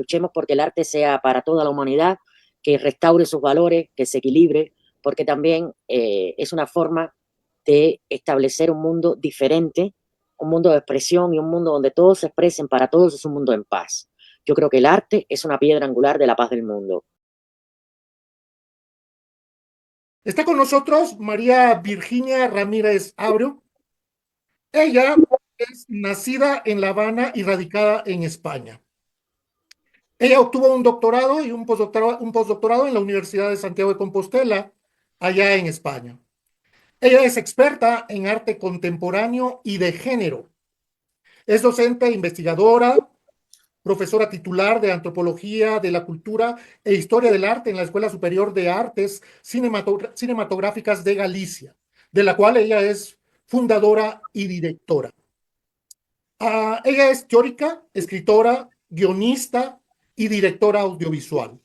luchemos porque el arte sea para toda la humanidad, que restaure sus valores, que se equilibre, porque también es una forma de establecer un mundo diferente, un mundo de expresión y un mundo donde todos se expresen para todos, es un mundo en paz. Yo creo que el arte es una piedra angular de la paz del mundo. Está con nosotros María Virginia Ramírez Abreu. Ella es nacida en La Habana y radicada en España. Ella obtuvo un doctorado y un postdoctorado en la Universidad de Santiago de Compostela, allá en España. Ella es experta en arte contemporáneo y de género. Es docente e investigadora, profesora titular de Antropología de la Cultura e Historia del Arte en la Escuela Superior de Artes Cinematográficas de Galicia, de la cual ella es fundadora y directora. Ella es teórica, escritora, guionista y directora audiovisual.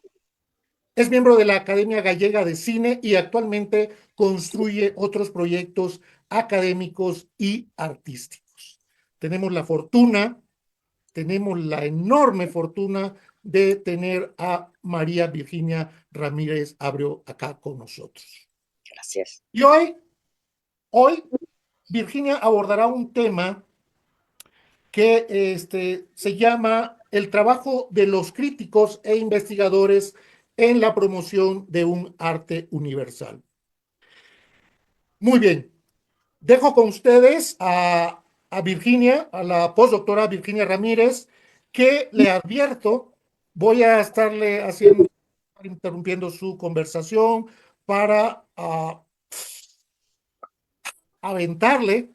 Es miembro de la Academia Gallega de Cine y actualmente construye otros proyectos académicos y artísticos. Tenemos la fortuna, tenemos la enorme fortuna de tener a María Virginia Ramírez Abreu acá con nosotros. Gracias. Y hoy Virginia abordará un tema que se llama el trabajo de los críticos e investigadores en la promoción de un arte universal. Muy bien, dejo con ustedes a Virginia, a la postdoctora Virginia Ramírez, que le advierto, voy a estarle haciendo, interrumpiendo su conversación para aventarle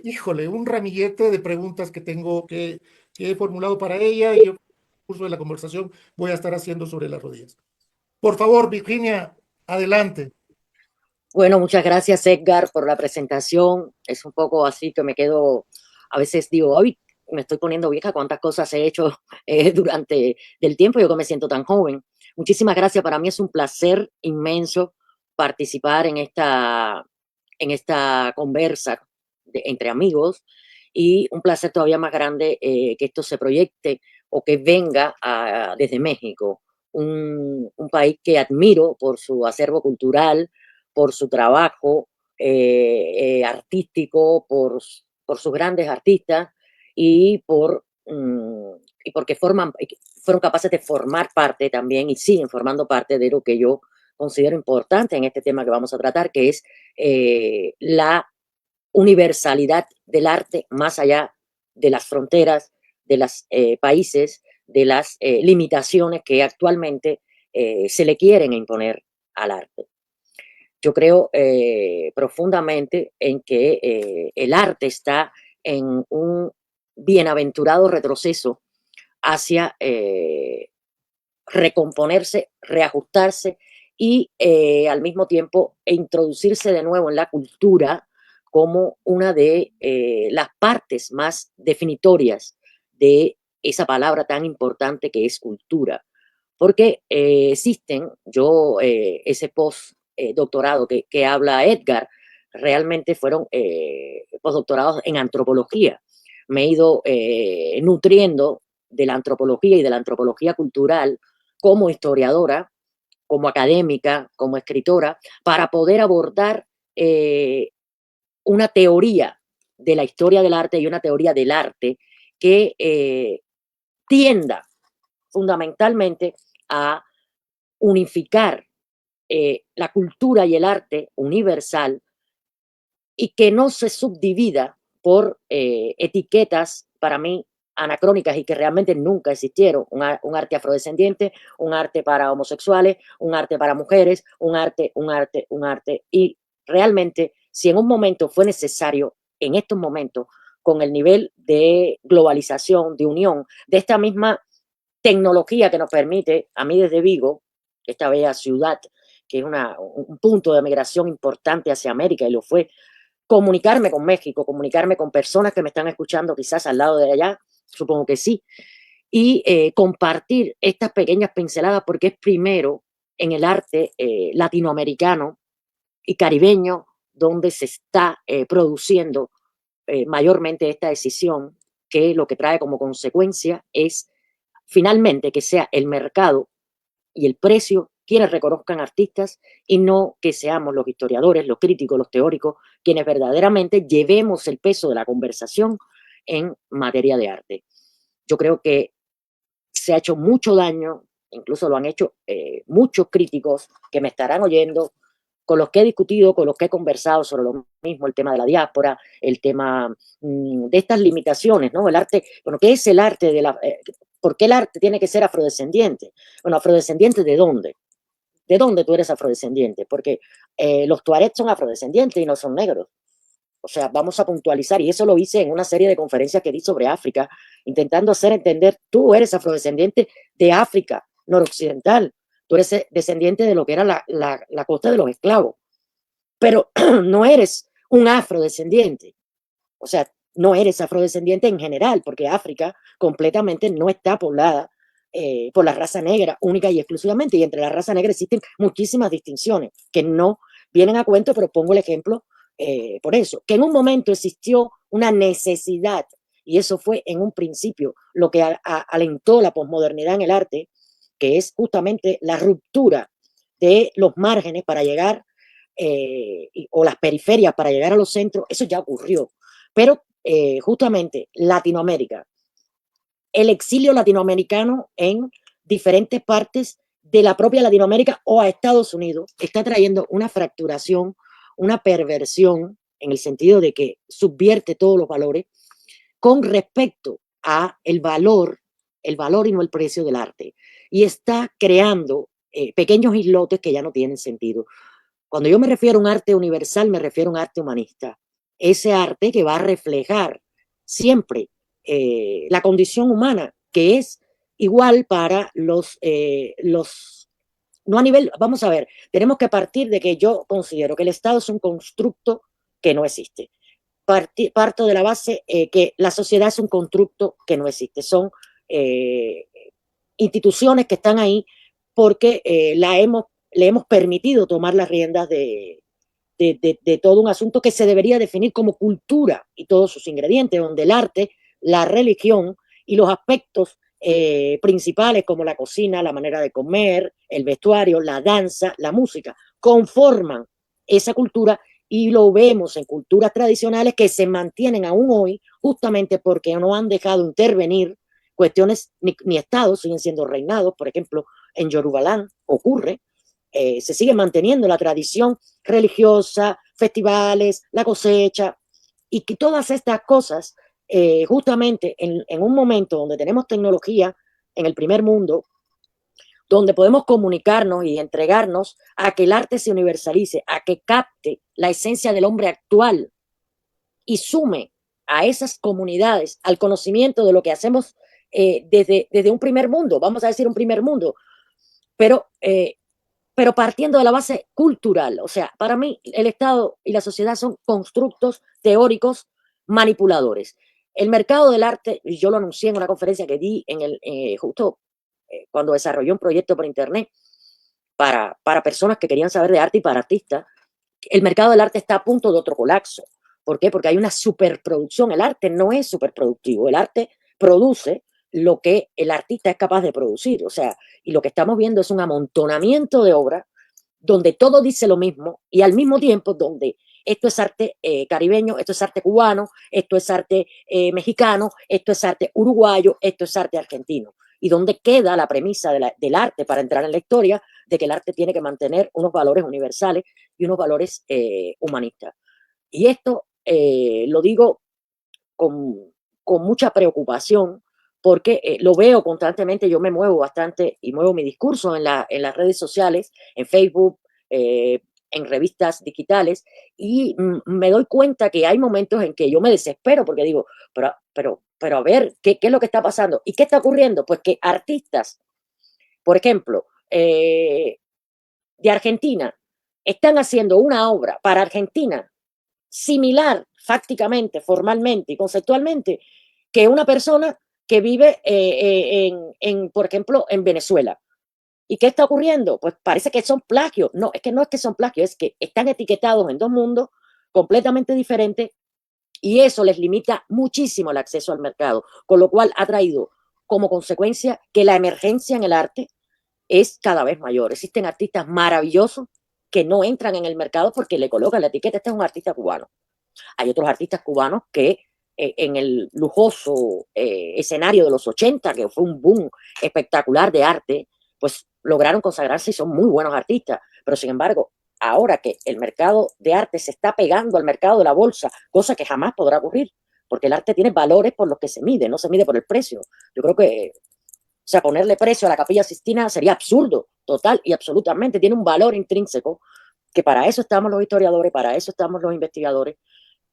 híjole, un ramillete de preguntas que tengo que he formulado para ella y yo, en el curso de la conversación, voy a estar haciendo sobre las rodillas. Por favor, Virginia, adelante. Bueno, muchas gracias Edgar por la presentación. Es un poco así que me quedo, a veces digo, hoy me estoy poniendo vieja, cuántas cosas he hecho durante el tiempo, yo que me siento tan joven. Muchísimas gracias, para mí es un placer inmenso participar en esta conversa entre amigos y un placer todavía más grande que esto se proyecte o que venga desde México, un país que admiro por su acervo cultural, por su trabajo artístico, por sus grandes artistas y y porque fueron capaces de formar parte también y siguen formando parte de lo que yo considero importante en este tema que vamos a tratar, que es la universalidad del arte más allá de las fronteras, de los países, de las limitaciones que actualmente se le quieren imponer al arte. Yo creo profundamente en que el arte está en un bienaventurado retroceso hacia recomponerse, reajustarse y al mismo tiempo introducirse de nuevo en la cultura como una de las partes más definitorias de esa palabra tan importante que es cultura. Porque existen, ese postdoctorado que habla Edgar, realmente fueron postdoctorados en antropología. Me he ido nutriendo de la antropología y de la antropología cultural como historiadora, como académica, como escritora, para poder abordar una teoría de la historia del arte y una teoría del arte que tienda fundamentalmente a unificar la cultura y el arte universal y que no se subdivida por etiquetas para mí anacrónicas y que realmente nunca existieron. Un arte afrodescendiente, un arte para homosexuales, un arte para mujeres, un arte. Y realmente, si en un momento fue necesario, en estos momentos, con el nivel de globalización, de unión, de esta misma tecnología que nos permite, a mí desde Vigo, esta bella ciudad, que es un punto de migración importante hacia América y lo fue, comunicarme con México, comunicarme con personas que me están escuchando quizás al lado de allá, supongo que sí, y compartir estas pequeñas pinceladas porque es primero en el arte latinoamericano y caribeño donde se está produciendo mayormente esta decisión que lo que trae como consecuencia es finalmente que sea el mercado y el precio quienes reconozcan artistas y no que seamos los historiadores, los críticos, los teóricos, quienes verdaderamente llevemos el peso de la conversación en materia de arte. Yo creo que se ha hecho mucho daño, incluso lo han hecho muchos críticos que me estarán oyendo, con los que he discutido, con los que he conversado sobre lo mismo, el tema de la diáspora, el tema de estas limitaciones, ¿no? El arte, bueno, ¿qué es el arte de la... ¿Por qué el arte tiene que ser afrodescendiente? Bueno, ¿afrodescendiente de dónde? ¿De dónde tú eres afrodescendiente? Porque los tuaregs son afrodescendientes y no son negros. O sea, vamos a puntualizar, y eso lo hice en una serie de conferencias que di sobre África, intentando hacer entender, tú eres afrodescendiente de África noroccidental, tú eres descendiente de lo que era la costa de los esclavos, pero no eres un afrodescendiente. O sea, no eres afrodescendiente en general, porque África completamente no está poblada por la raza negra única y exclusivamente, y entre la raza negra existen muchísimas distinciones que no vienen a cuento, pero pongo el ejemplo por eso, que en un momento existió una necesidad, y eso fue en un principio lo que alentó la posmodernidad en el arte, que es justamente la ruptura de los márgenes para llegar, o las periferias para llegar a los centros. Eso ya ocurrió, pero justamente Latinoamérica, el exilio latinoamericano en diferentes partes de la propia Latinoamérica o a Estados Unidos está trayendo una fracturación, una perversión en el sentido de que subvierte todos los valores con respecto a el valor y no el precio del arte. Y está creando pequeños islotes que ya no tienen sentido. Cuando yo me refiero a un arte universal, me refiero a un arte humanista. Ese arte que va a reflejar siempre la condición humana, que es igual para no a nivel, vamos a ver, tenemos que partir de que yo considero que el Estado es un constructo que no existe. Parto de la base que la sociedad es un constructo que no existe. Son instituciones que están ahí porque le hemos permitido tomar las riendas de todo un asunto que se debería definir como cultura y todos sus ingredientes, donde el arte, la religión y los aspectos principales como la cocina, la manera de comer, el vestuario, la danza, la música, conforman esa cultura, y lo vemos en culturas tradicionales que se mantienen aún hoy justamente porque no han dejado intervenir cuestiones, ni estados siguen siendo reinados. Por ejemplo, en Yorubalán ocurre, se sigue manteniendo la tradición religiosa, festivales, la cosecha, y que todas estas cosas, justamente en un momento donde tenemos tecnología en el primer mundo, donde podemos comunicarnos y entregarnos a que el arte se universalice, a que capte la esencia del hombre actual y sume a esas comunidades al conocimiento de lo que hacemos desde un primer mundo, vamos a decir un primer mundo, pero partiendo de la base cultural. O sea, para mí el Estado y la sociedad son constructos teóricos manipuladores. El mercado del arte, y yo lo anuncié en una conferencia que di justo cuando desarrollé un proyecto por internet para personas que querían saber de arte y para artistas. El mercado del arte está a punto de otro colapso. ¿Por qué? Porque hay una superproducción. El arte no es superproductivo. El arte produce lo que el artista es capaz de producir. O sea, y lo que estamos viendo es un amontonamiento de obras donde todo dice lo mismo y al mismo tiempo donde esto es arte caribeño, esto es arte cubano, esto es arte mexicano, esto es arte uruguayo, esto es arte argentino. Y donde queda la premisa del arte para entrar en la historia, de que el arte tiene que mantener unos valores universales y unos valores humanistas. Y esto lo digo con mucha preocupación, porque lo veo constantemente. Yo me muevo bastante y muevo mi discurso en las redes sociales, en Facebook, en revistas digitales, y me doy cuenta que hay momentos en que yo me desespero porque digo, pero a ver, ¿qué es lo que está pasando? ¿Y qué está ocurriendo? Pues que artistas, por ejemplo, de Argentina, están haciendo una obra para Argentina similar fácticamente, formalmente y conceptualmente que una persona que vive, por ejemplo, en Venezuela. ¿Y qué está ocurriendo? Pues parece que son plagios. No, es que no es que son plagios, es que están etiquetados en dos mundos completamente diferentes, y eso les limita muchísimo el acceso al mercado, con lo cual ha traído como consecuencia que la emergencia en el arte es cada vez mayor. Existen artistas maravillosos que no entran en el mercado porque le colocan la etiqueta, este es un artista cubano. Hay otros artistas cubanos que en el lujoso escenario de los 80, que fue un boom espectacular de arte, pues lograron consagrarse y son muy buenos artistas. Pero sin embargo, ahora que el mercado de arte se está pegando al mercado de la bolsa, cosa que jamás podrá ocurrir, porque el arte tiene valores por los que se mide, no se mide por el precio. Yo creo que, o sea, ponerle precio a la Capilla Sistina sería absurdo, total y absolutamente. Tiene un valor intrínseco que para eso estamos los historiadores, para eso estamos los investigadores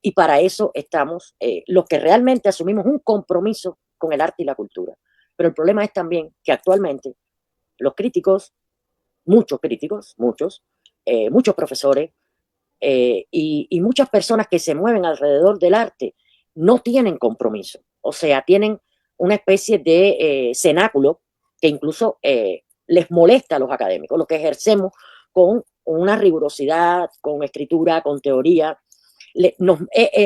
y para eso estamos los que realmente asumimos un compromiso con el arte y la cultura. Pero el problema es también que actualmente los críticos, muchos profesores y muchas personas que se mueven alrededor del arte no tienen compromiso. O sea, tienen una especie de cenáculo que incluso les molesta a los académicos, los que ejercemos con una rigurosidad, con escritura, con teoría.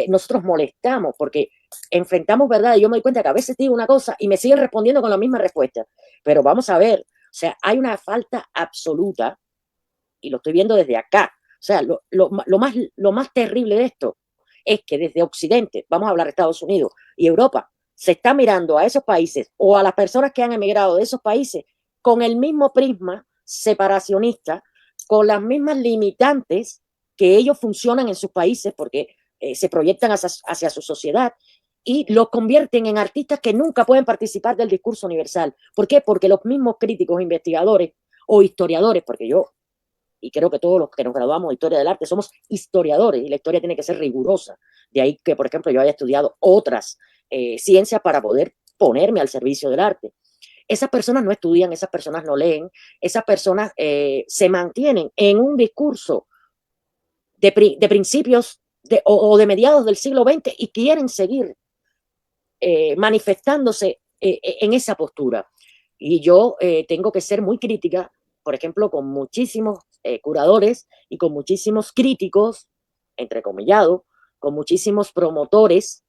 Nosotros molestamos porque enfrentamos verdad y yo me doy cuenta que a veces digo una cosa y me siguen respondiendo con la misma respuesta. Pero vamos a ver, o sea, hay una falta absoluta y lo estoy viendo desde acá. O sea, lo más terrible de esto es que desde Occidente, vamos a hablar de Estados Unidos y Europa, se está mirando a esos países o a las personas que han emigrado de esos países con el mismo prisma separacionista, con las mismas limitantes que ellos funcionan en sus países porque se proyectan hacia su sociedad y los convierten en artistas que nunca pueden participar del discurso universal. ¿Por qué? Porque los mismos críticos, investigadores o historiadores, porque yo y creo que todos los que nos graduamos de historia del arte somos historiadores y la historia tiene que ser rigurosa. De ahí que, por ejemplo, yo haya estudiado otras ciencias para poder ponerme al servicio del arte. Esas personas no estudian, esas personas no leen, esas personas se mantienen en un discurso de principios o de mediados del siglo XX y quieren seguir manifestándose en esa postura. Y yo tengo que ser muy crítica, por ejemplo, con muchísimos curadores y con muchísimos críticos, entrecomillado, con muchísimos promotores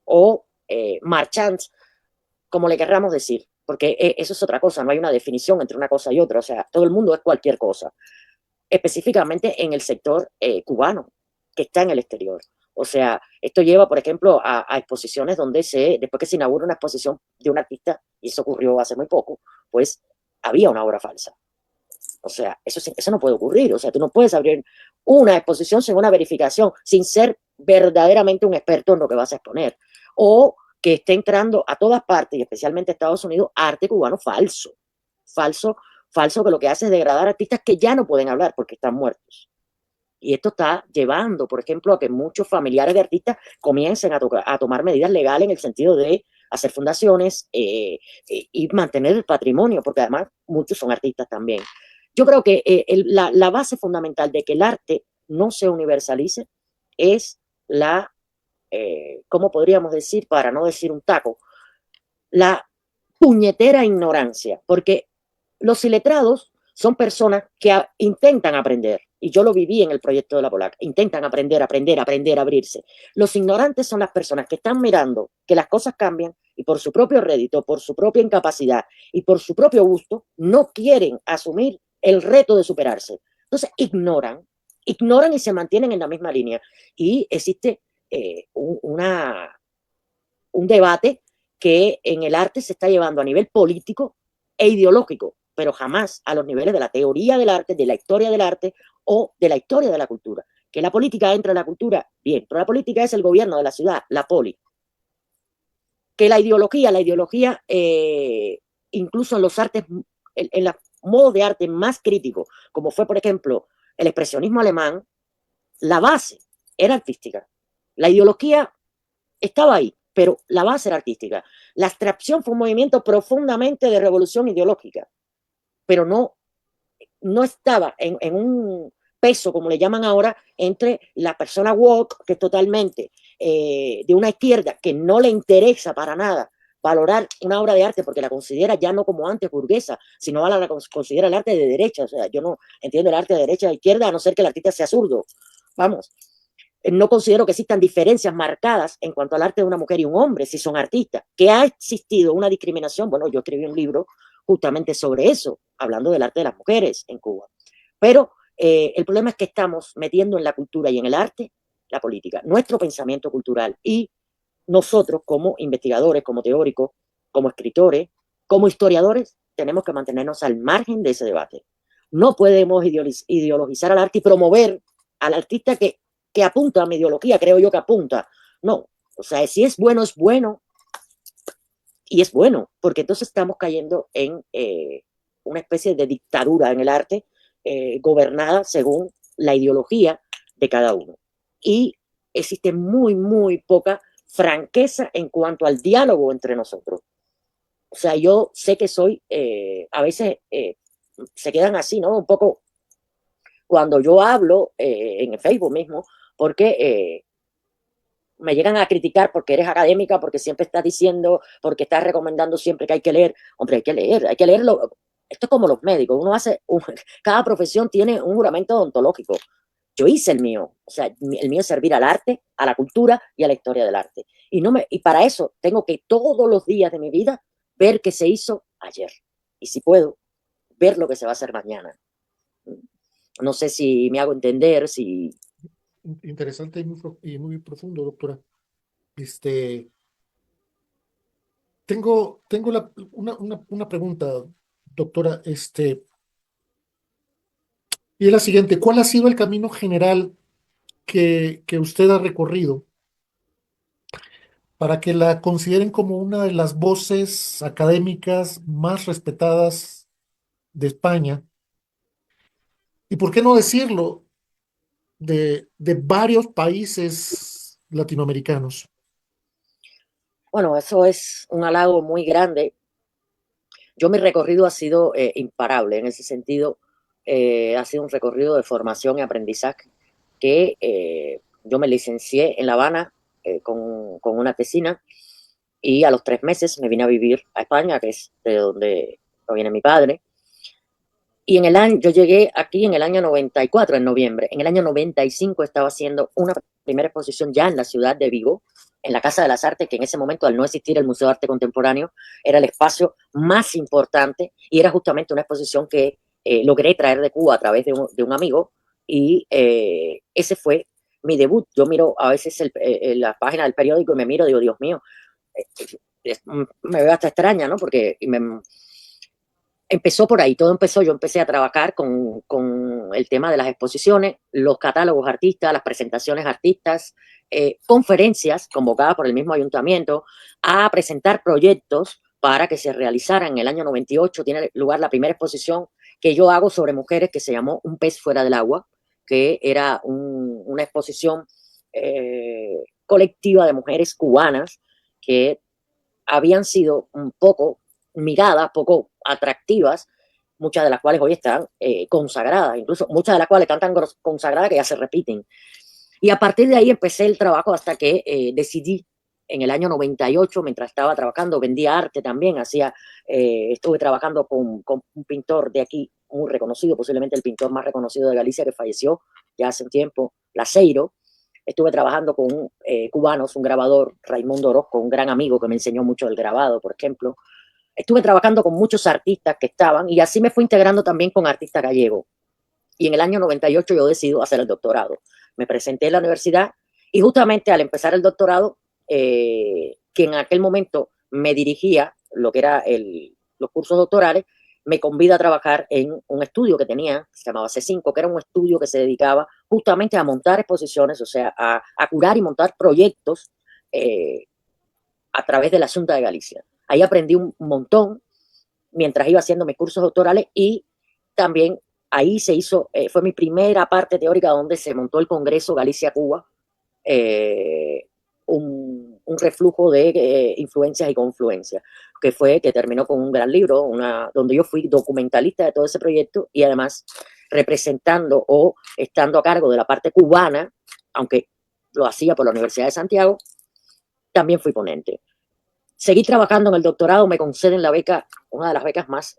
o marchands, como le querramos decir, porque eso es otra cosa, no hay una definición entre una cosa y otra, o sea, todo el mundo es cualquier cosa, específicamente en el sector cubano, que está en el exterior. O sea, esto lleva, por ejemplo, a exposiciones donde después que se inaugura una exposición de un artista, y eso ocurrió hace muy poco, pues había una obra falsa. O sea, eso no puede ocurrir. O sea, tú no puedes abrir una exposición sin una verificación, sin ser verdaderamente un experto en lo que vas a exponer. O que esté entrando a todas partes, y especialmente a Estados Unidos, arte cubano falso. Falso que lo que hace es degradar artistas que ya no pueden hablar porque están muertos. Y esto está llevando, por ejemplo, a que muchos familiares de artistas comiencen a tomar medidas legales en el sentido de hacer fundaciones y mantener el patrimonio, porque además muchos son artistas también. Yo creo que la base fundamental de que el arte no se universalice es ¿cómo podríamos decir, para no decir un taco? La puñetera ignorancia, porque los iletrados son personas que intentan aprender, y yo lo viví en el proyecto de la Polaca, intentan aprender, abrirse. Los ignorantes son las personas que están mirando que las cosas cambian y por su propio rédito, por su propia incapacidad y por su propio gusto, no quieren asumir el reto de superarse. Entonces ignoran y se mantienen en la misma línea. Y existe un debate que en el arte se está llevando a nivel político e ideológico, pero jamás a los niveles de la teoría del arte, de la historia del arte o de la historia de la cultura. Que la política entra en la cultura, bien, pero la política es el gobierno de la ciudad, la poli. Que la ideología incluso en los artes, en los modos de arte más críticos, como fue, por ejemplo, el expresionismo alemán, la base era artística. La ideología estaba ahí, pero la base era artística. La abstracción fue un movimiento profundamente de revolución ideológica, pero no estaba en un peso, como le llaman ahora, entre la persona woke, que es totalmente de una izquierda, que no le interesa para nada valorar una obra de arte porque la considera ya no como antes burguesa, sino la considera el arte de derecha. O sea, yo no entiendo el arte de derecha o de izquierda a no ser que el artista sea zurdo. Vamos. no considero que existan diferencias marcadas en cuanto al arte de una mujer y un hombre, si son artistas. ¿Que ha existido una discriminación? Bueno, yo escribí un libro justamente sobre eso, hablando del arte de las mujeres en Cuba. Pero el problema es que estamos metiendo en la cultura y en el arte la política, nuestro pensamiento cultural, y nosotros como investigadores, como teóricos, como escritores, como historiadores, tenemos que mantenernos al margen de ese debate. No podemos ideologizar al arte y promover al artista que apunta a mi ideología, creo yo que apunta. No, o sea, si es bueno y es bueno, porque entonces estamos cayendo en una especie de dictadura en el arte, gobernada según la ideología de cada uno. Y existe muy poca franqueza en cuanto al diálogo entre nosotros. O sea, yo sé que soy, a veces se quedan así, ¿no? Un poco cuando yo hablo en el Facebook mismo, porque me llegan a criticar porque eres académica, porque siempre estás diciendo, porque estás recomendando siempre que hay que leer. Hombre, hay que leerlo. Esto es como los médicos, cada profesión tiene un juramento odontológico. Yo hice el mío, o sea, el mío es servir al arte, a la cultura y a la historia del arte. Y para eso tengo que todos los días de mi vida ver qué se hizo ayer. Y si puedo, ver lo que se va a hacer mañana. No sé si me hago entender, si... Interesante y muy profundo, doctora. Este, tengo una pregunta, doctora, y es la siguiente: ¿cuál ha sido el camino general que usted ha recorrido para que la consideren como una de las voces académicas más respetadas de España? Y por qué no decirlo, de varios países latinoamericanos. Bueno, eso es un halago muy grande. Yo mi recorrido ha sido imparable en ese sentido. Ha sido un recorrido de formación y aprendizaje que yo me licencié en La Habana con una tesina, y a los 3 meses me vine a vivir a España, que es de donde proviene mi padre. Y yo llegué aquí en el año 94, en noviembre. En el año 95 estaba haciendo una primera exposición ya en la ciudad de Vigo, en la Casa de las Artes, que en ese momento, al no existir el Museo de Arte Contemporáneo, era el espacio más importante, y era justamente una exposición que logré traer de Cuba a través de un amigo, y ese fue mi debut. Yo miro a veces la página del periódico y me miro y digo, Dios mío, me veo hasta extraña, ¿no? Porque empezó por ahí, todo empezó, yo empecé a trabajar con el tema de las exposiciones, los catálogos artistas, las presentaciones artistas, conferencias convocadas por el mismo ayuntamiento a presentar proyectos para que se realizaran. En el año 98 tiene lugar la primera exposición que yo hago sobre mujeres, que se llamó Un pez fuera del agua, que era una exposición colectiva de mujeres cubanas que habían sido un poco miradas, poco atractivas, muchas de las cuales hoy están consagradas, incluso muchas de las cuales están tan consagradas que ya se repiten. Y a partir de ahí empecé el trabajo hasta que decidí en el año 98, mientras estaba trabajando, vendía arte también, estuve trabajando con un pintor de aquí muy reconocido, posiblemente el pintor más reconocido de Galicia, que falleció ya hace un tiempo, Laceiro. Estuve trabajando con cubanos, un grabador, Raimundo Orozco, un gran amigo que me enseñó mucho del grabado, por ejemplo. Estuve trabajando con muchos artistas que estaban, y así me fui integrando también con artistas gallegos. Y en el año 98 yo decido hacer el doctorado. Me presenté en la universidad, y justamente al empezar el doctorado, que en aquel momento me dirigía lo que era los cursos doctorales, me convida a trabajar en un estudio que tenía, que se llamaba C5, que era un estudio que se dedicaba justamente a montar exposiciones, o sea, a curar y montar proyectos eh, a través de la Junta de Galicia. Ahí aprendí un montón mientras iba haciendo mis cursos doctorales, y también ahí fue mi primera parte teórica donde se montó el Congreso Galicia-Cuba, un reflujo de influencias y confluencias, que terminó con un gran libro, donde yo fui documentalista de todo ese proyecto, y además representando o estando a cargo de la parte cubana, aunque lo hacía por la Universidad de Santiago, también fui ponente. Seguí trabajando en el doctorado, me conceden la beca, una de las becas más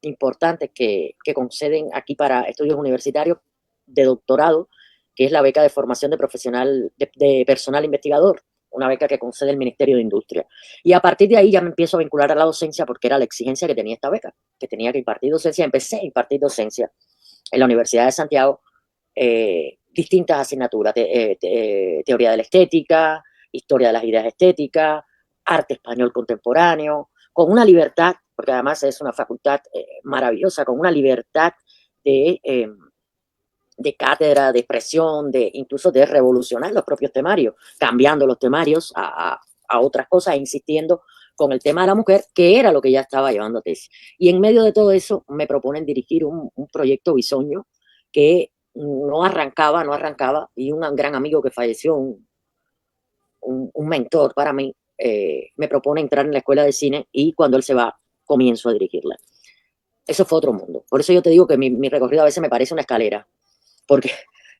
importantes que conceden aquí para estudios universitarios de doctorado, que es la beca de formación de profesional, de personal investigador, una beca que concede el Ministerio de Industria. Y a partir de ahí ya me empiezo a vincular a la docencia porque era la exigencia que tenía esta beca, que tenía que impartir docencia. Empecé a impartir docencia en la Universidad de Santiago, distintas asignaturas, teoría de la estética, historia de las ideas estéticas, arte español contemporáneo, con una libertad, porque además es una facultad maravillosa, con una libertad de, de cátedra, de expresión, incluso de revolucionar los propios temarios, cambiando los temarios a otras cosas, insistiendo con el tema de la mujer, que era lo que ya estaba llevando a tesis. Y en medio de todo eso me proponen dirigir un proyecto bisoño que no arrancaba, y un gran amigo que falleció, un mentor para mí, me propone entrar en la escuela de cine y cuando él se va, comienzo a dirigirla. Eso fue otro mundo. Por eso yo te digo que mi recorrido a veces me parece una escalera, porque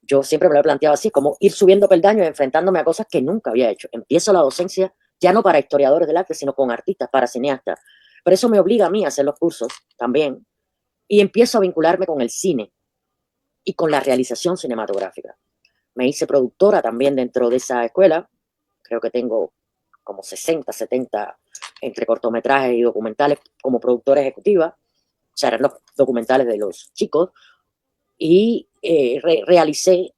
yo siempre me lo he planteado así, como ir subiendo peldaños, enfrentándome a cosas que nunca había hecho. Empiezo la docencia ya no para historiadores del arte, sino con artistas, para cineastas. Pero eso me obliga a mí a hacer los cursos también. Y empiezo a vincularme con el cine y con la realización cinematográfica. Me hice productora también dentro de esa escuela. Creo que tengo como 60, 70 entre cortometrajes y documentales como productora ejecutiva. O sea, eran los documentales de los chicos. Y realicé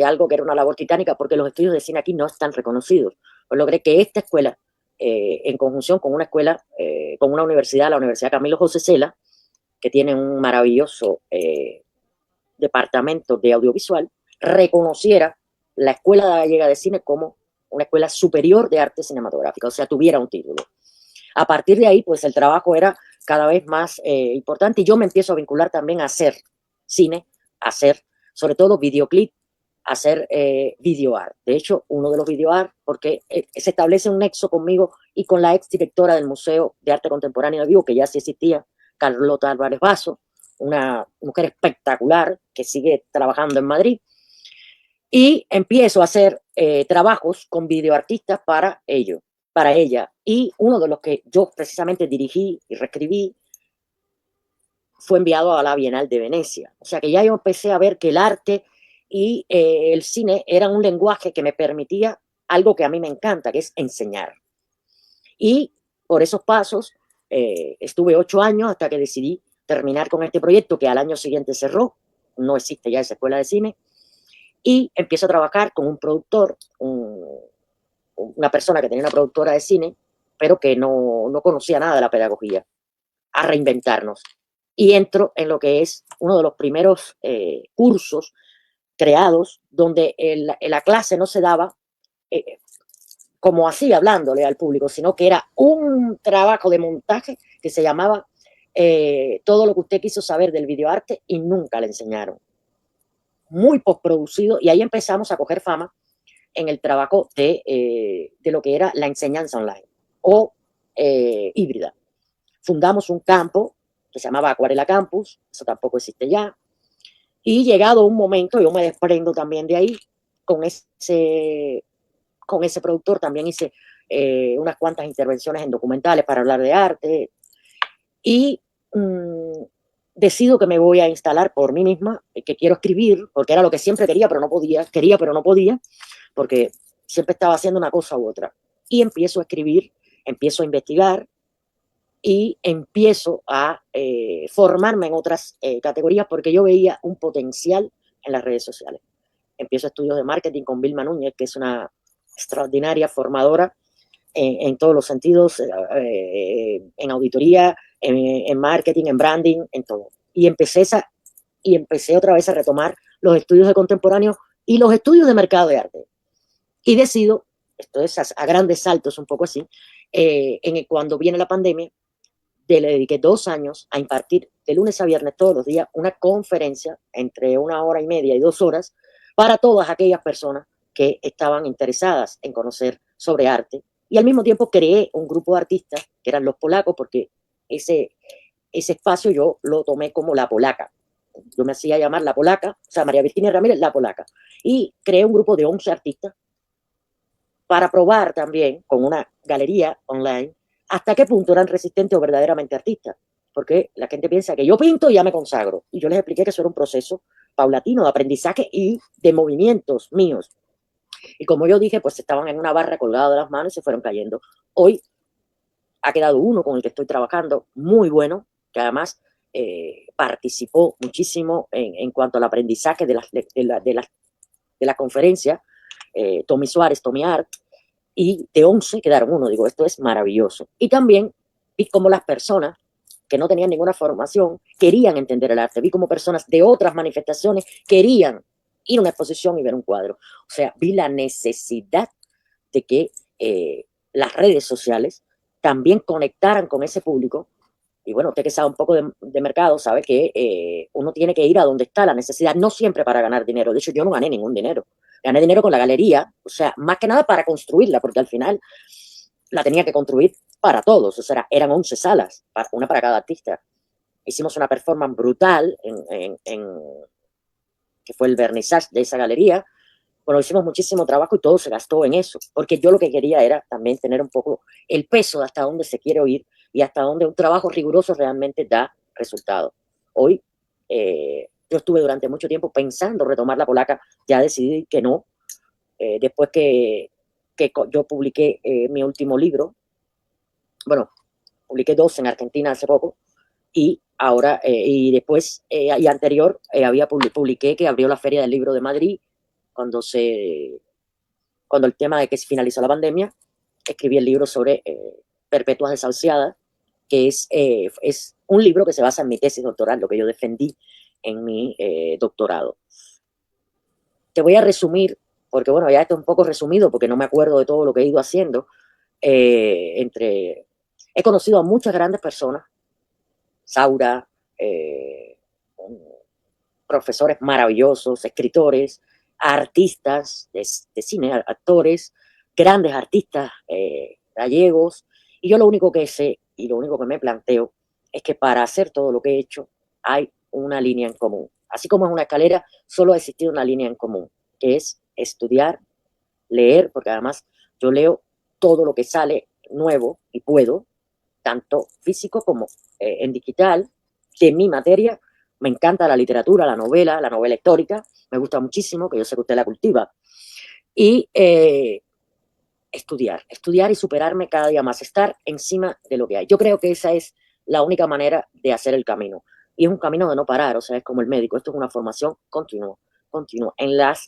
algo que era una labor titánica porque los estudios de cine aquí no están reconocidos. Pues logré que esta escuela, en conjunción con una escuela, con una universidad, la Universidad Camilo José Cela, que tiene un maravilloso departamento de audiovisual, reconociera la Escuela Gallega de Cine como una escuela superior de arte cinematográfica, o sea, tuviera un título. A partir de ahí, pues el trabajo era cada vez más importante y yo me empiezo a vincular también a hacer cine, a hacer sobre todo videoclip, a hacer videoart. De hecho, uno de los videoart, porque se establece un nexo conmigo y con la ex directora del Museo de Arte Contemporáneo de Vigo, que ya sí existía, Carlota Álvarez Basso, una mujer espectacular que sigue trabajando en Madrid, y empiezo a hacer trabajos con videoartistas para ello, para ella. Y uno de los que yo precisamente dirigí y reescribí fue enviado a la Bienal de Venecia. O sea que ya yo empecé a ver que el arte y el cine eran un lenguaje que me permitía algo que a mí me encanta, que es enseñar. Y por esos pasos estuve 8 años hasta que decidí terminar con este proyecto que al año siguiente cerró. No existe ya esa escuela de cine. Y empiezo a trabajar con un productor, una persona que tenía una productora de cine, pero que no conocía nada de la pedagogía, a reinventarnos. Y entro en lo que es uno de los primeros cursos creados donde la clase no se daba como así hablándole al público, sino que era un trabajo de montaje que se llamaba Todo lo que usted quiso saber del videoarte y nunca le enseñaron. Muy postproducido y ahí empezamos a coger fama en el trabajo de lo que era la enseñanza online o híbrida. Fundamos un campo que se llamaba Acuarela Campus, eso tampoco existe ya, y llegado un momento, yo me desprendo también de ahí, con ese productor también hice unas cuantas intervenciones en documentales para hablar de arte, y decido que me voy a instalar por mí misma, que quiero escribir, porque era lo que siempre quería, pero no podía, porque siempre estaba haciendo una cosa u otra. Y empiezo a escribir, empiezo a investigar y empiezo a formarme en otras categorías porque yo veía un potencial en las redes sociales. Empiezo estudios de marketing con Vilma Núñez, que es una extraordinaria formadora en todos los sentidos, en auditoría, en marketing, en branding, en todo. Y empecé otra vez a retomar los estudios de contemporáneo y los estudios de mercado de arte. Y decido, esto es a grandes saltos, un poco así, cuando viene la pandemia, le dediqué 2 años a impartir de lunes a viernes todos los días una conferencia entre 1 hora y media y 2 horas para todas aquellas personas que estaban interesadas en conocer sobre arte. Y al mismo tiempo creé un grupo de artistas, que eran los polacos, porque ese espacio yo lo tomé como la polaca. Yo me hacía llamar la polaca, o sea, María Virginia Ramírez, la polaca. Y creé un grupo de 11 artistas para probar también con una galería online hasta qué punto eran resistentes o verdaderamente artistas. Porque la gente piensa que yo pinto y ya me consagro. Y yo les expliqué que eso era un proceso paulatino de aprendizaje y de movimientos míos. Y como yo dije, pues estaban en una barra colgado de las manos y se fueron cayendo. Hoy ha quedado uno con el que estoy trabajando, muy bueno, que además participó muchísimo en cuanto al aprendizaje de la conferencia, Tommy Suárez, Tommy Art, y de 11 quedaron uno. Digo, esto es maravilloso. Y también vi cómo las personas que no tenían ninguna formación querían entender el arte. Vi como personas de otras manifestaciones querían ir a una exposición y ver un cuadro. O sea, vi la necesidad de que las redes sociales también conectaran con ese público. Y bueno, usted que sabe un poco de mercado, sabe que uno tiene que ir a donde está la necesidad, no siempre para ganar dinero. De hecho, yo no gané ningún dinero. Gané dinero con la galería, o sea, más que nada para construirla, porque al final la tenía que construir para todos. O sea, eran 11 salas, una para cada artista. Hicimos una performance brutal que fue el vernissage de esa galería. Bueno, hicimos muchísimo trabajo y todo se gastó en eso, porque yo lo que quería era también tener un poco el peso de hasta dónde se quiere ir y hasta dónde un trabajo riguroso realmente da resultados. Hoy, yo estuve durante mucho tiempo pensando retomar la polaca, ya decidí que no, después que yo publiqué mi último libro. Bueno, publiqué dos en Argentina hace poco, y ahora, y después, y anterior, publiqué que abrió la Feria del Libro de Madrid, cuando cuando el tema de que se finalizó la pandemia. Escribí el libro sobre Perpetuas Desahuciadas, que es un libro que se basa en mi tesis doctoral, lo que yo defendí en mi doctorado. Te voy a resumir, porque bueno, ya esto es un poco resumido, porque no me acuerdo de todo lo que he ido haciendo. He conocido a muchas grandes personas, Saura, eh, profesores maravillosos, escritores, artistas de cine, actores, grandes artistas gallegos, y yo lo único que sé y lo único que me planteo es que para hacer todo lo que he hecho hay una línea en común. Así como es una escalera, solo ha existido una línea en común, que es estudiar, leer, porque además yo leo todo lo que sale nuevo y puedo, tanto físico como en digital, de mi materia. Me encanta la novela histórica, me gusta muchísimo, que yo sé que usted la cultiva. Y estudiar y superarme cada día más, estar encima de lo que hay. Yo creo que esa es la única manera de hacer el camino. Y es un camino de no parar, o sea, es como el médico, esto es una formación continua, en las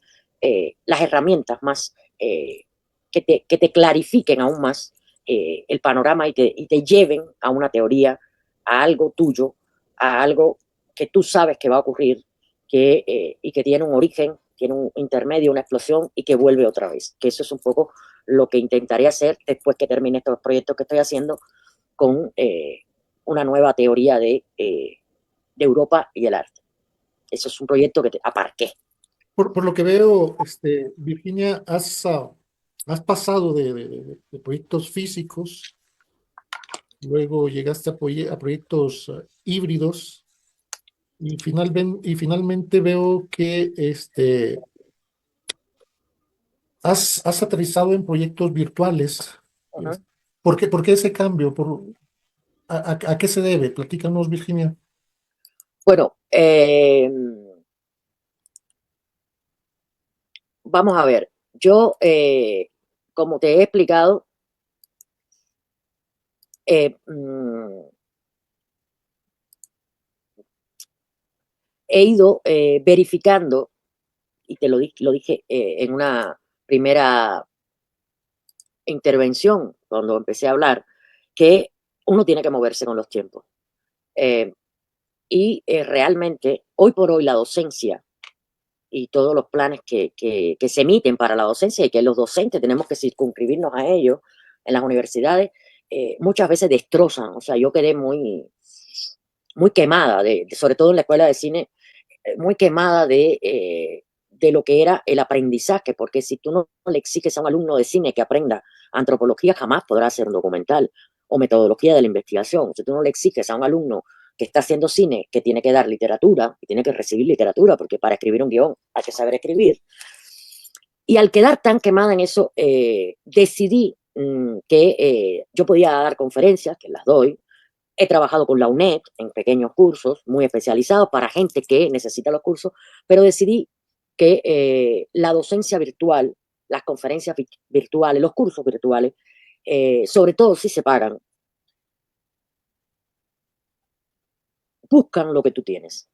herramientas más que te clarifiquen aún más el panorama y te lleven a una teoría, a algo tuyo, a algo que tú sabes que va a ocurrir, y que tiene un origen, tiene un intermedio, una explosión y que vuelve otra vez. Que eso es un poco lo que intentaré hacer después que termine estos proyectos que estoy haciendo con una nueva teoría de Europa y el arte. Eso es un proyecto que aparqué. Por lo que veo, Virginia, has pasado de proyectos físicos, luego llegaste a proyectos híbridos y finalmente veo que has aterrizado en proyectos virtuales. Uh -huh. Por qué ese cambio? A qué se debe? Platícanos, Virginia. Bueno, vamos a ver. Yo, como te he explicado, he ido verificando, y lo dije en una primera intervención cuando empecé a hablar, que uno tiene que moverse con los tiempos. Eh, realmente, hoy por hoy, la docencia y todos los planes que se emiten para la docencia y que los docentes tenemos que circunscribirnos a ellos en las universidades, muchas veces destrozan. O sea, yo quedé muy quemada, sobre todo en la escuela de cine, muy quemada de lo que era el aprendizaje, porque si tú no le exiges a un alumno de cine que aprenda antropología, jamás podrá hacer un documental, o metodología de la investigación. Si tú no le exiges a un alumno que está haciendo cine, que tiene que dar literatura, y tiene que recibir literatura, porque para escribir un guión hay que saber escribir. Y al quedar tan quemada en eso, decidí que yo podía dar conferencias, que las doy, He trabajado con la UNED en pequeños cursos muy especializados para gente que necesita los cursos, pero decidí que la docencia virtual, las conferencias virtuales, los cursos virtuales, sobre todo si se pagan, buscan lo que tú tienes.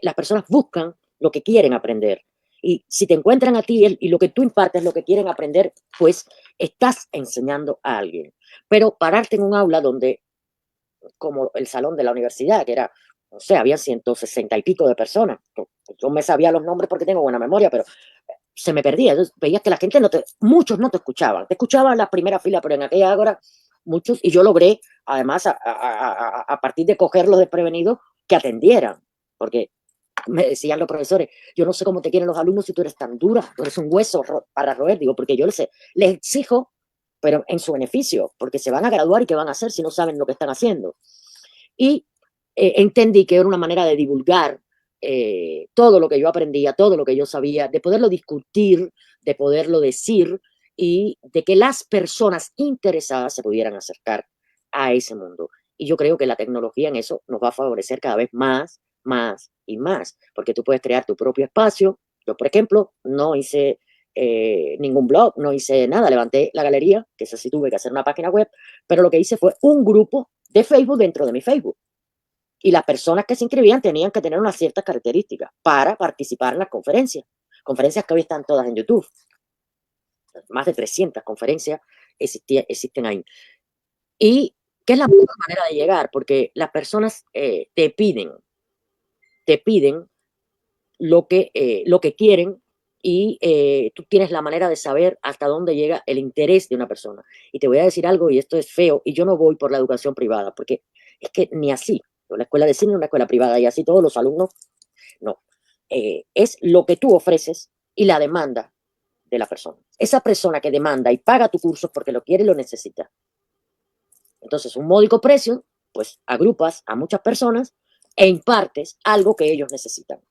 Las personas buscan lo que quieren aprender. Y si te encuentran a ti y lo que tú impartes, lo que quieren aprender, pues estás enseñando a alguien. Pero pararte en un aula donde, como el salón de la universidad, que era, no sé, había 160 y pico de personas. Yo me sabía los nombres porque tengo buena memoria, pero se me perdía. Entonces, veías que la gente muchos no te escuchaban. Te escuchaban en la primera fila, pero en aquella hora muchos, y yo logré, además, a partir de cogerlos desprevenidos, que atendieran. Porque me decían los profesores, yo no sé cómo te quieren los alumnos si tú eres tan dura, tú eres un hueso para roer. Digo, porque yo les exijo, pero en su beneficio, porque se van a graduar y qué van a hacer si no saben lo que están haciendo. Y entendí que era una manera de divulgar todo lo que yo aprendía, todo lo que yo sabía, de poderlo discutir, de poderlo decir y de que las personas interesadas se pudieran acercar a ese mundo. Y yo creo que la tecnología en eso nos va a favorecer cada vez más, más y más, porque tú puedes crear tu propio espacio. Yo, por ejemplo, no hice ningún blog, no hice nada, levanté la galería, que eso sí tuve que hacer una página web, pero lo que hice fue un grupo de Facebook dentro de mi Facebook. Y las personas que se inscribían tenían que tener unas ciertas características para participar en las conferencias. Conferencias que hoy están todas en YouTube. Más de 300 conferencias existen ahí. Y que es la mejor manera de llegar, porque las personas te piden lo que quieren y tú tienes la manera de saber hasta dónde llega el interés de una persona. Y te voy a decir algo, y esto es feo, y yo no voy por la educación privada, porque es que ni así. La escuela de cine es una escuela privada y así todos los alumnos, no. Es lo que tú ofreces y la demanda de la persona. Esa persona que demanda y paga tu curso porque lo quiere y lo necesita. Entonces, un módico precio, pues agrupas a muchas personas e impartes algo que ellos necesitan.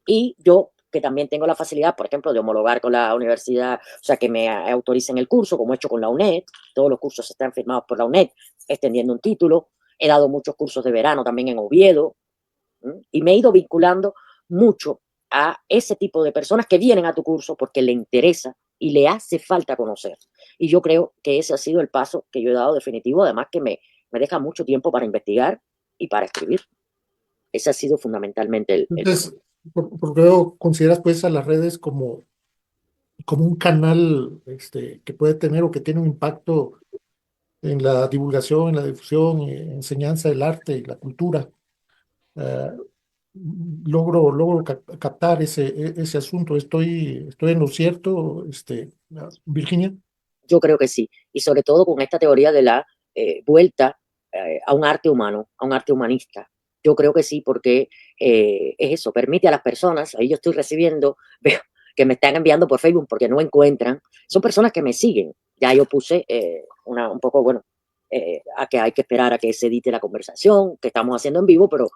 Y yo, que también tengo la facilidad, por ejemplo, de homologar con la universidad, o sea, que me autoricen el curso, como he hecho con la UNED, todos los cursos están firmados por la UNED, extendiendo un título, he dado muchos cursos de verano también en Oviedo, y me he ido vinculando mucho a ese tipo de personas que vienen a tu curso porque le interesa y le hace falta conocer. Y yo creo que ese ha sido el paso que yo he dado definitivo, además que me deja mucho tiempo para investigar y para escribir. Ese ha sido fundamentalmente el Entonces, por qué consideras pues a las redes como un canal que puede tener o que tiene un impacto en la divulgación, en la difusión, enseñanza del arte y la cultura? Eh, logro captar ese asunto. Estoy en lo cierto, Virginia. Yo creo que sí, y sobre todo con esta teoría de la vuelta a un arte humano, a un arte humanista. Yo creo que sí, porque es eso, permite a las personas, ahí yo estoy recibiendo, veo que me están enviando por Facebook porque no encuentran, son personas que me siguen. Ya yo puse un poco, bueno, a que hay que esperar a que se edite la conversación, que estamos haciendo en vivo, pero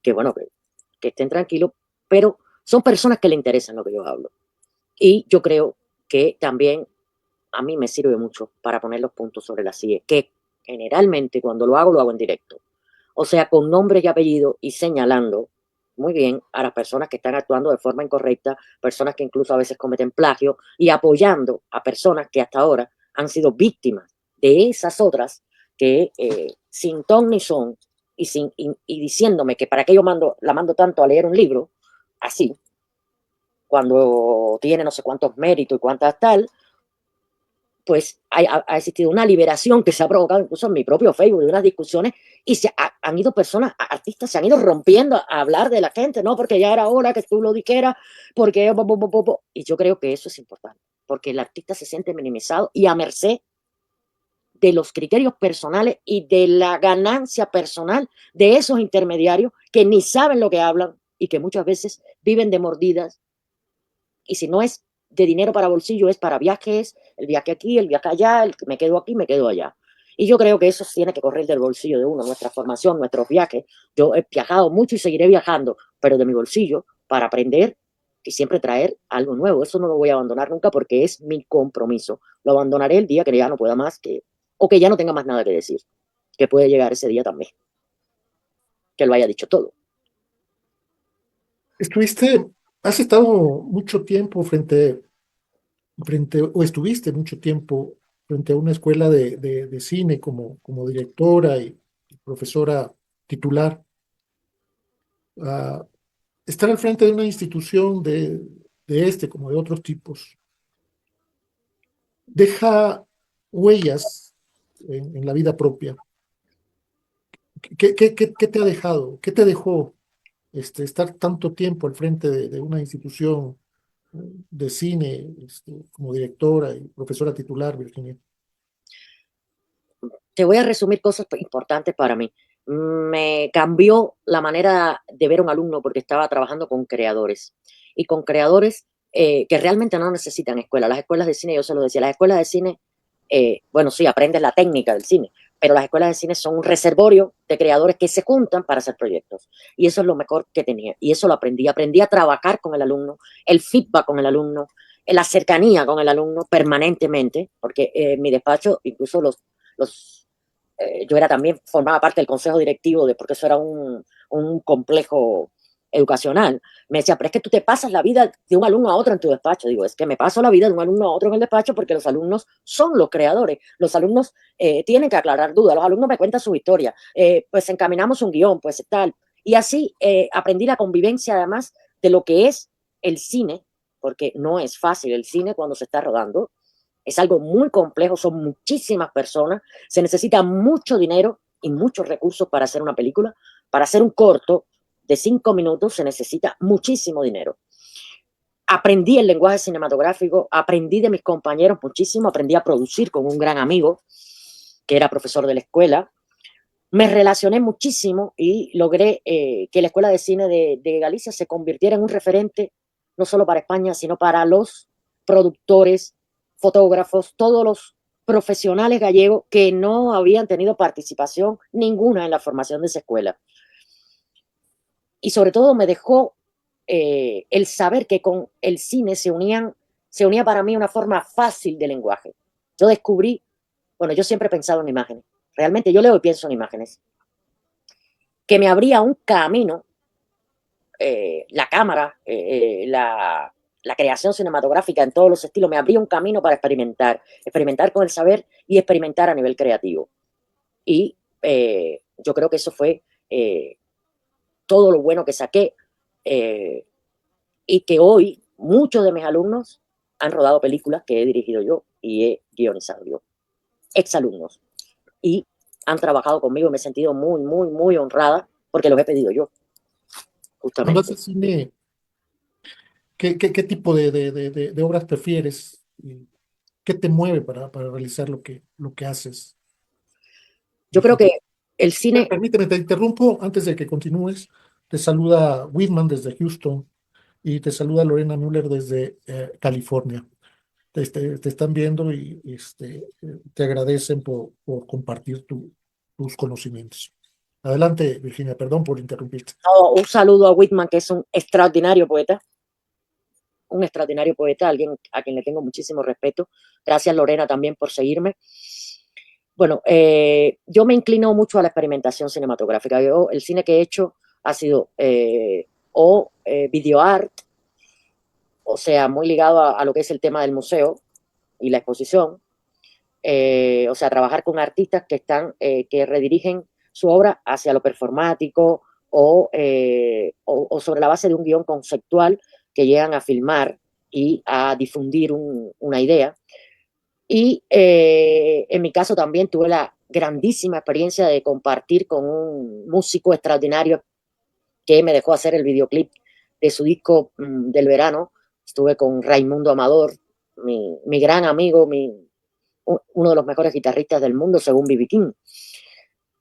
que bueno, que estén tranquilos, pero son personas que le interesan lo que yo hablo. Y yo creo que también a mí me sirve mucho para poner los puntos sobre las IE, que generalmente cuando lo hago en directo. O sea, con nombres y apellidos y señalando muy bien a las personas que están actuando de forma incorrecta, personas que incluso a veces cometen plagio y apoyando a personas que hasta ahora han sido víctimas de esas otras que sin ton ni son y diciéndome que para qué yo la mando tanto a leer un libro, así, cuando tiene no sé cuántos méritos y cuántas tal, pues ha existido una liberación que se ha provocado incluso en mi propio Facebook de unas discusiones y han ido personas, artistas, se han ido rompiendo a hablar de la gente, ¿no? Porque ya era hora que tú lo dijeras, porque... Y yo creo que eso es importante, porque el artista se siente minimizado y a merced de los criterios personales y de la ganancia personal de esos intermediarios que ni saben lo que hablan y que muchas veces viven de mordidas y si no es de dinero para bolsillo, es para viajes, el viaje aquí, el viaje allá, el que me quedo aquí, me quedo allá. Y yo creo que eso tiene que correr del bolsillo de uno, nuestra formación, nuestros viajes. Yo he viajado mucho y seguiré viajando, pero de mi bolsillo para aprender y siempre traer algo nuevo. Eso no lo voy a abandonar nunca porque es mi compromiso. Lo abandonaré el día que ya no pueda más o que ya no tenga más nada que decir, que puede llegar ese día también. que lo haya dicho todo. Has estado mucho tiempo o estuviste mucho tiempo frente a una escuela de cine como directora y profesora titular. Ah, estar al frente de una institución como de otros tipos, deja huellas en la vida propia. ¿Qué te ha dejado? ¿Qué te dejó estar tanto tiempo al frente de una institución de cine, como directora y profesora titular, Virginia? Te voy a resumir cosas importantes para mí. Me cambió la manera de ver a un alumno porque estaba trabajando con creadores y con creadores que realmente no necesitan escuela. Las escuelas de cine, yo se lo decía, las escuelas de cine, bueno, sí, aprendes la técnica del cine, pero las escuelas de cine son un reservorio de creadores que se juntan para hacer proyectos. Y eso es lo mejor que tenía. Y eso lo aprendí. Aprendí a trabajar con el alumno, el feedback con el alumno, la cercanía con el alumno permanentemente, porque en mi despacho, incluso yo era también, formaba parte del consejo directivo, porque eso era un complejo educacional. Me decía, pero es que tú te pasas la vida de un alumno a otro en tu despacho. Digo, es que me paso la vida de un alumno a otro en el despacho porque los alumnos son los creadores. Los alumnos tienen que aclarar dudas. Los alumnos me cuentan su historia. Pues encaminamos un guión, pues tal. Y así aprendí la convivencia además de lo que es el cine, porque no es fácil el cine cuando se está rodando. Es algo muy complejo, son muchísimas personas, se necesita mucho dinero y muchos recursos para hacer una película. Para hacer un corto de 5 minutos se necesita muchísimo dinero. Aprendí el lenguaje cinematográfico, aprendí de mis compañeros muchísimo, aprendí a producir con un gran amigo que era profesor de la escuela. Me relacioné muchísimo y logré que la Escuela de Cine de Galicia se convirtiera en un referente no solo para España, sino para los productores, fotógrafos, todos los profesionales gallegos que no habían tenido participación ninguna en la formación de esa escuela. Y sobre todo me dejó el saber que con el cine se unía para mí una forma fácil de lenguaje. Yo descubrí, bueno, yo siempre he pensado en imágenes, realmente yo leo y pienso en imágenes, que me abría un camino, la cámara, la creación cinematográfica en todos los estilos, me abría un camino para experimentar con el saber y experimentar a nivel creativo. Y yo creo que eso fue todo lo bueno que saqué y que hoy muchos de mis alumnos han rodado películas que he dirigido yo y he guionizado yo, exalumnos, y han trabajado conmigo y me he sentido muy, muy, muy honrada porque los he pedido yo, Cuando justamente. haces cine, ¿qué tipo de obras prefieres? ¿Y qué te mueve para realizar lo que haces, Yo creo Virginia? que el cine, Permíteme, te interrumpo antes de que continúes. Te saluda Whitman desde Houston y te saluda Lorena Müller desde California. Te están viendo y te agradecen por compartir tus conocimientos. Adelante, Virginia, perdón por interrumpirte. no, un saludo a Whitman, que es un extraordinario poeta, alguien a quien le tengo muchísimo respeto. Gracias, Lorena, también por seguirme. Bueno, yo me inclino mucho a la experimentación cinematográfica. El cine que he hecho ha sido video art, o sea, muy ligado a lo que es el tema del museo y la exposición. O sea, trabajar con artistas que redirigen su obra hacia lo performático o sobre la base de un guión conceptual que llegan a filmar y a difundir una idea. Y en mi caso también tuve la grandísima experiencia de compartir con un músico extraordinario que me dejó hacer el videoclip de su disco del verano. Estuve con Raimundo Amador, mi gran amigo, uno de los mejores guitarristas del mundo, según B.B. King.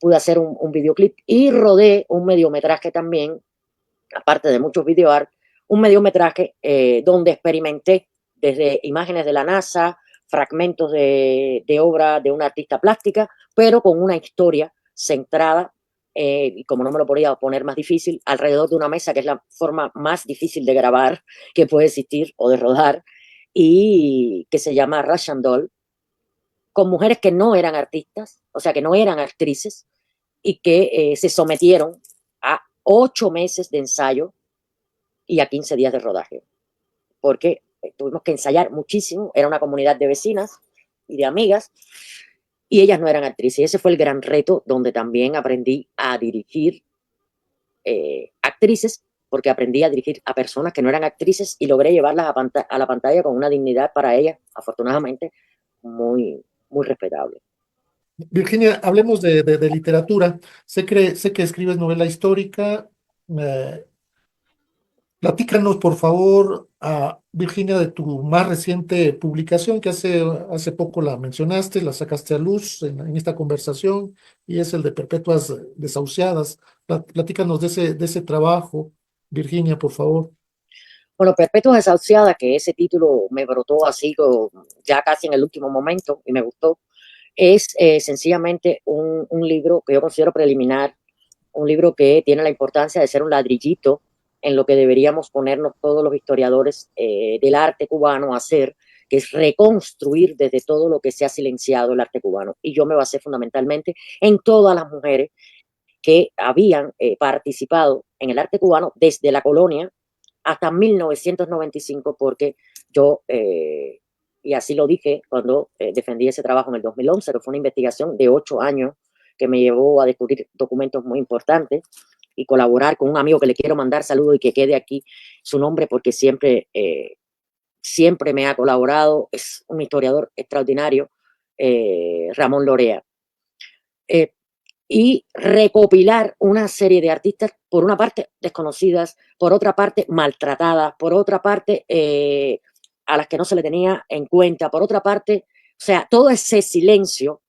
Pude hacer un videoclip y rodé un mediometraje también, aparte de muchos videoart, un mediometraje donde experimenté desde imágenes de la NASA, fragmentos de obra de una artista plástica, pero con una historia centrada, y como no me lo podía poner más difícil, alrededor de una mesa, que es la forma más difícil de grabar que puede existir o de rodar, y que se llama Russian Doll, con mujeres que no eran artistas, o sea, que no eran actrices, y que se sometieron 8 meses de ensayo y a 15 días de rodaje, porque tuvimos que ensayar muchísimo, era una comunidad de vecinas y de amigas, y ellas no eran actrices, y ese fue el gran reto donde también aprendí a dirigir actrices, porque aprendí a dirigir a personas que no eran actrices y logré llevarlas a la pantalla con una dignidad para ellas, afortunadamente, muy, muy respetable. Virginia, hablemos de literatura. Sé que escribes novela histórica. eh, Platícanos, por favor, Virginia, de tu más reciente publicación, que hace poco la mencionaste, la sacaste a luz en esta conversación, y es el de Perpetuas Desahuciadas. Platícanos de ese trabajo, Virginia, por favor. Bueno, Perpetuas Desahuciadas, que ese título me brotó así ya casi en el último momento y me gustó, es sencillamente un libro que yo considero preliminar, un libro que tiene la importancia de ser un ladrillito en lo que deberíamos ponernos todos los historiadores del arte cubano a hacer, que es reconstruir desde todo lo que se ha silenciado el arte cubano. Y yo me basé fundamentalmente en todas las mujeres que habían participado en el arte cubano desde la colonia hasta 1995, porque yo, y así lo dije cuando defendí ese trabajo en el 2011, que fue una investigación de 8 años que me llevó a descubrir documentos muy importantes y colaborar con un amigo que le quiero mandar saludos y que quede aquí su nombre porque siempre me ha colaborado, es un historiador extraordinario, Ramón Lorea. Eh, y recopilar una serie de artistas, por una parte desconocidas, por otra parte maltratadas, por otra parte a las que no se le tenía en cuenta, por otra parte, o sea, todo ese silencio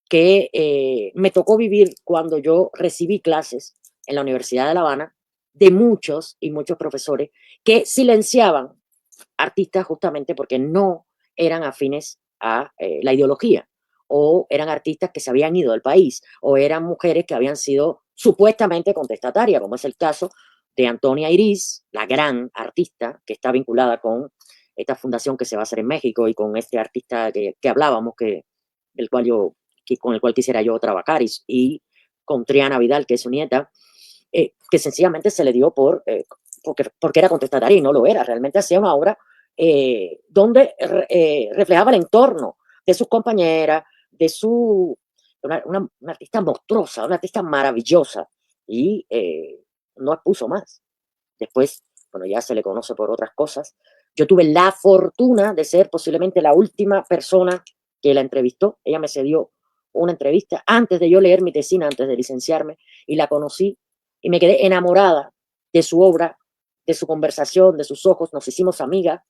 que me tocó vivir cuando yo recibí clases en la Universidad de La Habana de muchos y muchos profesores que silenciaban artistas justamente porque no eran afines a la ideología, o eran artistas que se habían ido del país, o eran mujeres que habían sido supuestamente contestatarias, como es el caso de Antonia Iris, la gran artista que está vinculada con esta fundación que se va a hacer en México y con este artista que hablábamos, con el cual quisiera yo trabajar, y con Triana Vidal, que es su nieta, que sencillamente se le dio porque era contestataria y no lo era. Realmente hacía una obra donde reflejaba el entorno de sus compañeras, de una artista monstruosa, una artista maravillosa, y no expuso más. Después, bueno, ya se le conoce por otras cosas. Yo tuve la fortuna de ser posiblemente la última persona que la entrevistó. Ella me cedió una entrevista antes de yo leer mi tesina, antes de licenciarme, y la conocí y me quedé enamorada de su obra, de su conversación, de sus ojos. Nos hicimos amigas,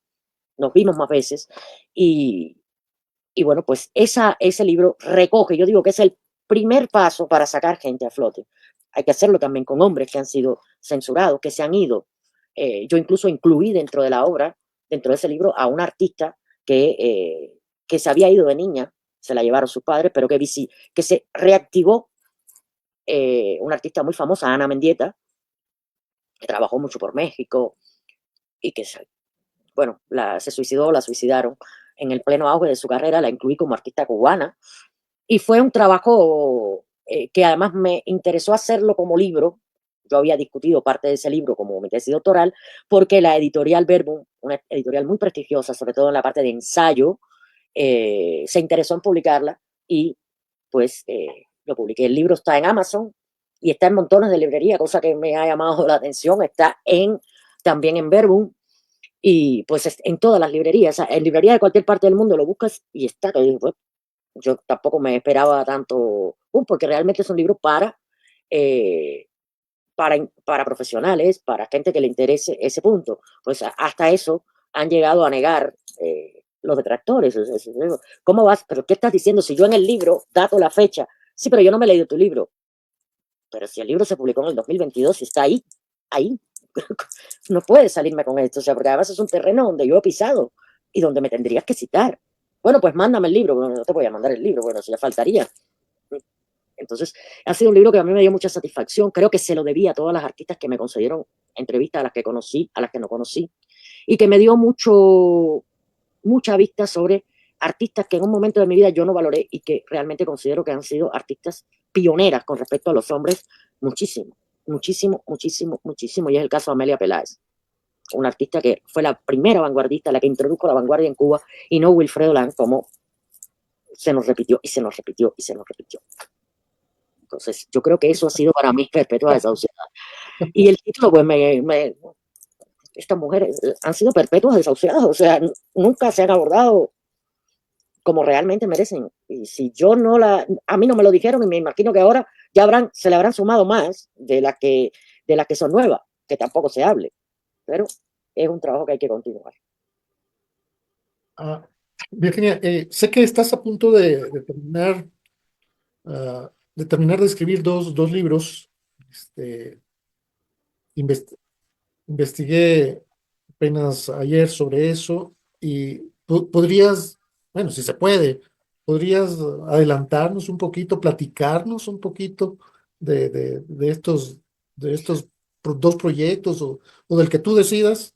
nos vimos más veces, y, y bueno, pues ese libro recoge, yo digo que es el primer paso para sacar gente a flote. Hay que hacerlo también con hombres que han sido censurados, que se han ido. Yo incluso incluí dentro de la obra, dentro de ese libro, a una artista que se había ido de niña, se la llevaron sus padres, pero que se reactivó, una artista muy famosa, Ana Mendieta, que trabajó mucho por México y bueno, se suicidó, la suicidaron en el pleno auge de su carrera, la incluí como artista cubana, y fue un trabajo que además me interesó hacerlo como libro. Yo había discutido parte de ese libro como mi tesis doctoral, porque la editorial Verbum, una editorial muy prestigiosa, sobre todo en la parte de ensayo, se interesó en publicarla, y pues lo publiqué. El libro está en Amazon y está en montones de librerías, cosa que me ha llamado la atención. Está también en Verbum, y pues en todas las librerías, en librerías de cualquier parte del mundo lo buscas y está. Yo tampoco me esperaba tanto, porque realmente es un libro eh, para profesionales, para gente que le interese ese punto. Pues hasta eso han llegado a negar los detractores. ¿Cómo vas? ¿Pero qué estás diciendo? Si yo en el libro dato la fecha, sí, pero yo no me he leído tu libro. Pero si el libro se publicó en el 2022 y está ahí, no puedes salirme con esto, o sea, porque además es un terreno donde yo he pisado y donde me tendrías que citar. Bueno, pues mándame el libro. Bueno, no te voy a mandar el libro, bueno, si ya faltaría. Entonces, ha sido un libro que a mí me dio mucha satisfacción. Creo que se lo debía a todas las artistas que me concedieron entrevistas, a las que conocí, a las que no conocí, y que me dio mucha vista sobre artistas que en un momento de mi vida yo no valoré, y que realmente considero que han sido artistas pioneras con respecto a los hombres, muchísimo. muchísimo, muchísimo, muchísimo, y es el caso de Amelia Peláez, una artista que fue la primera vanguardista, la que introdujo la vanguardia en Cuba, y no Wilfredo Lang, como se nos repitió y se nos repitió y se nos repitió. Entonces, yo creo que eso ha sido para mí perpetua desahuciada. Y el título, pues, estas mujeres han sido perpetuas desahuciadas, o sea, nunca se han abordado como realmente merecen. Y si yo no a mí no me lo dijeron, y me imagino que ahora ya se le habrán sumado más de las que son nuevas, que tampoco se hable, pero es un trabajo que hay que continuar. Ah, Virginia, sé que estás a punto de terminar de escribir dos libros. Este, invest- Investigué apenas ayer sobre eso y podrías, bueno, si se puede, podrías adelantarnos un poquito, platicarnos un poquito de estos dos proyectos o del que tú decidas.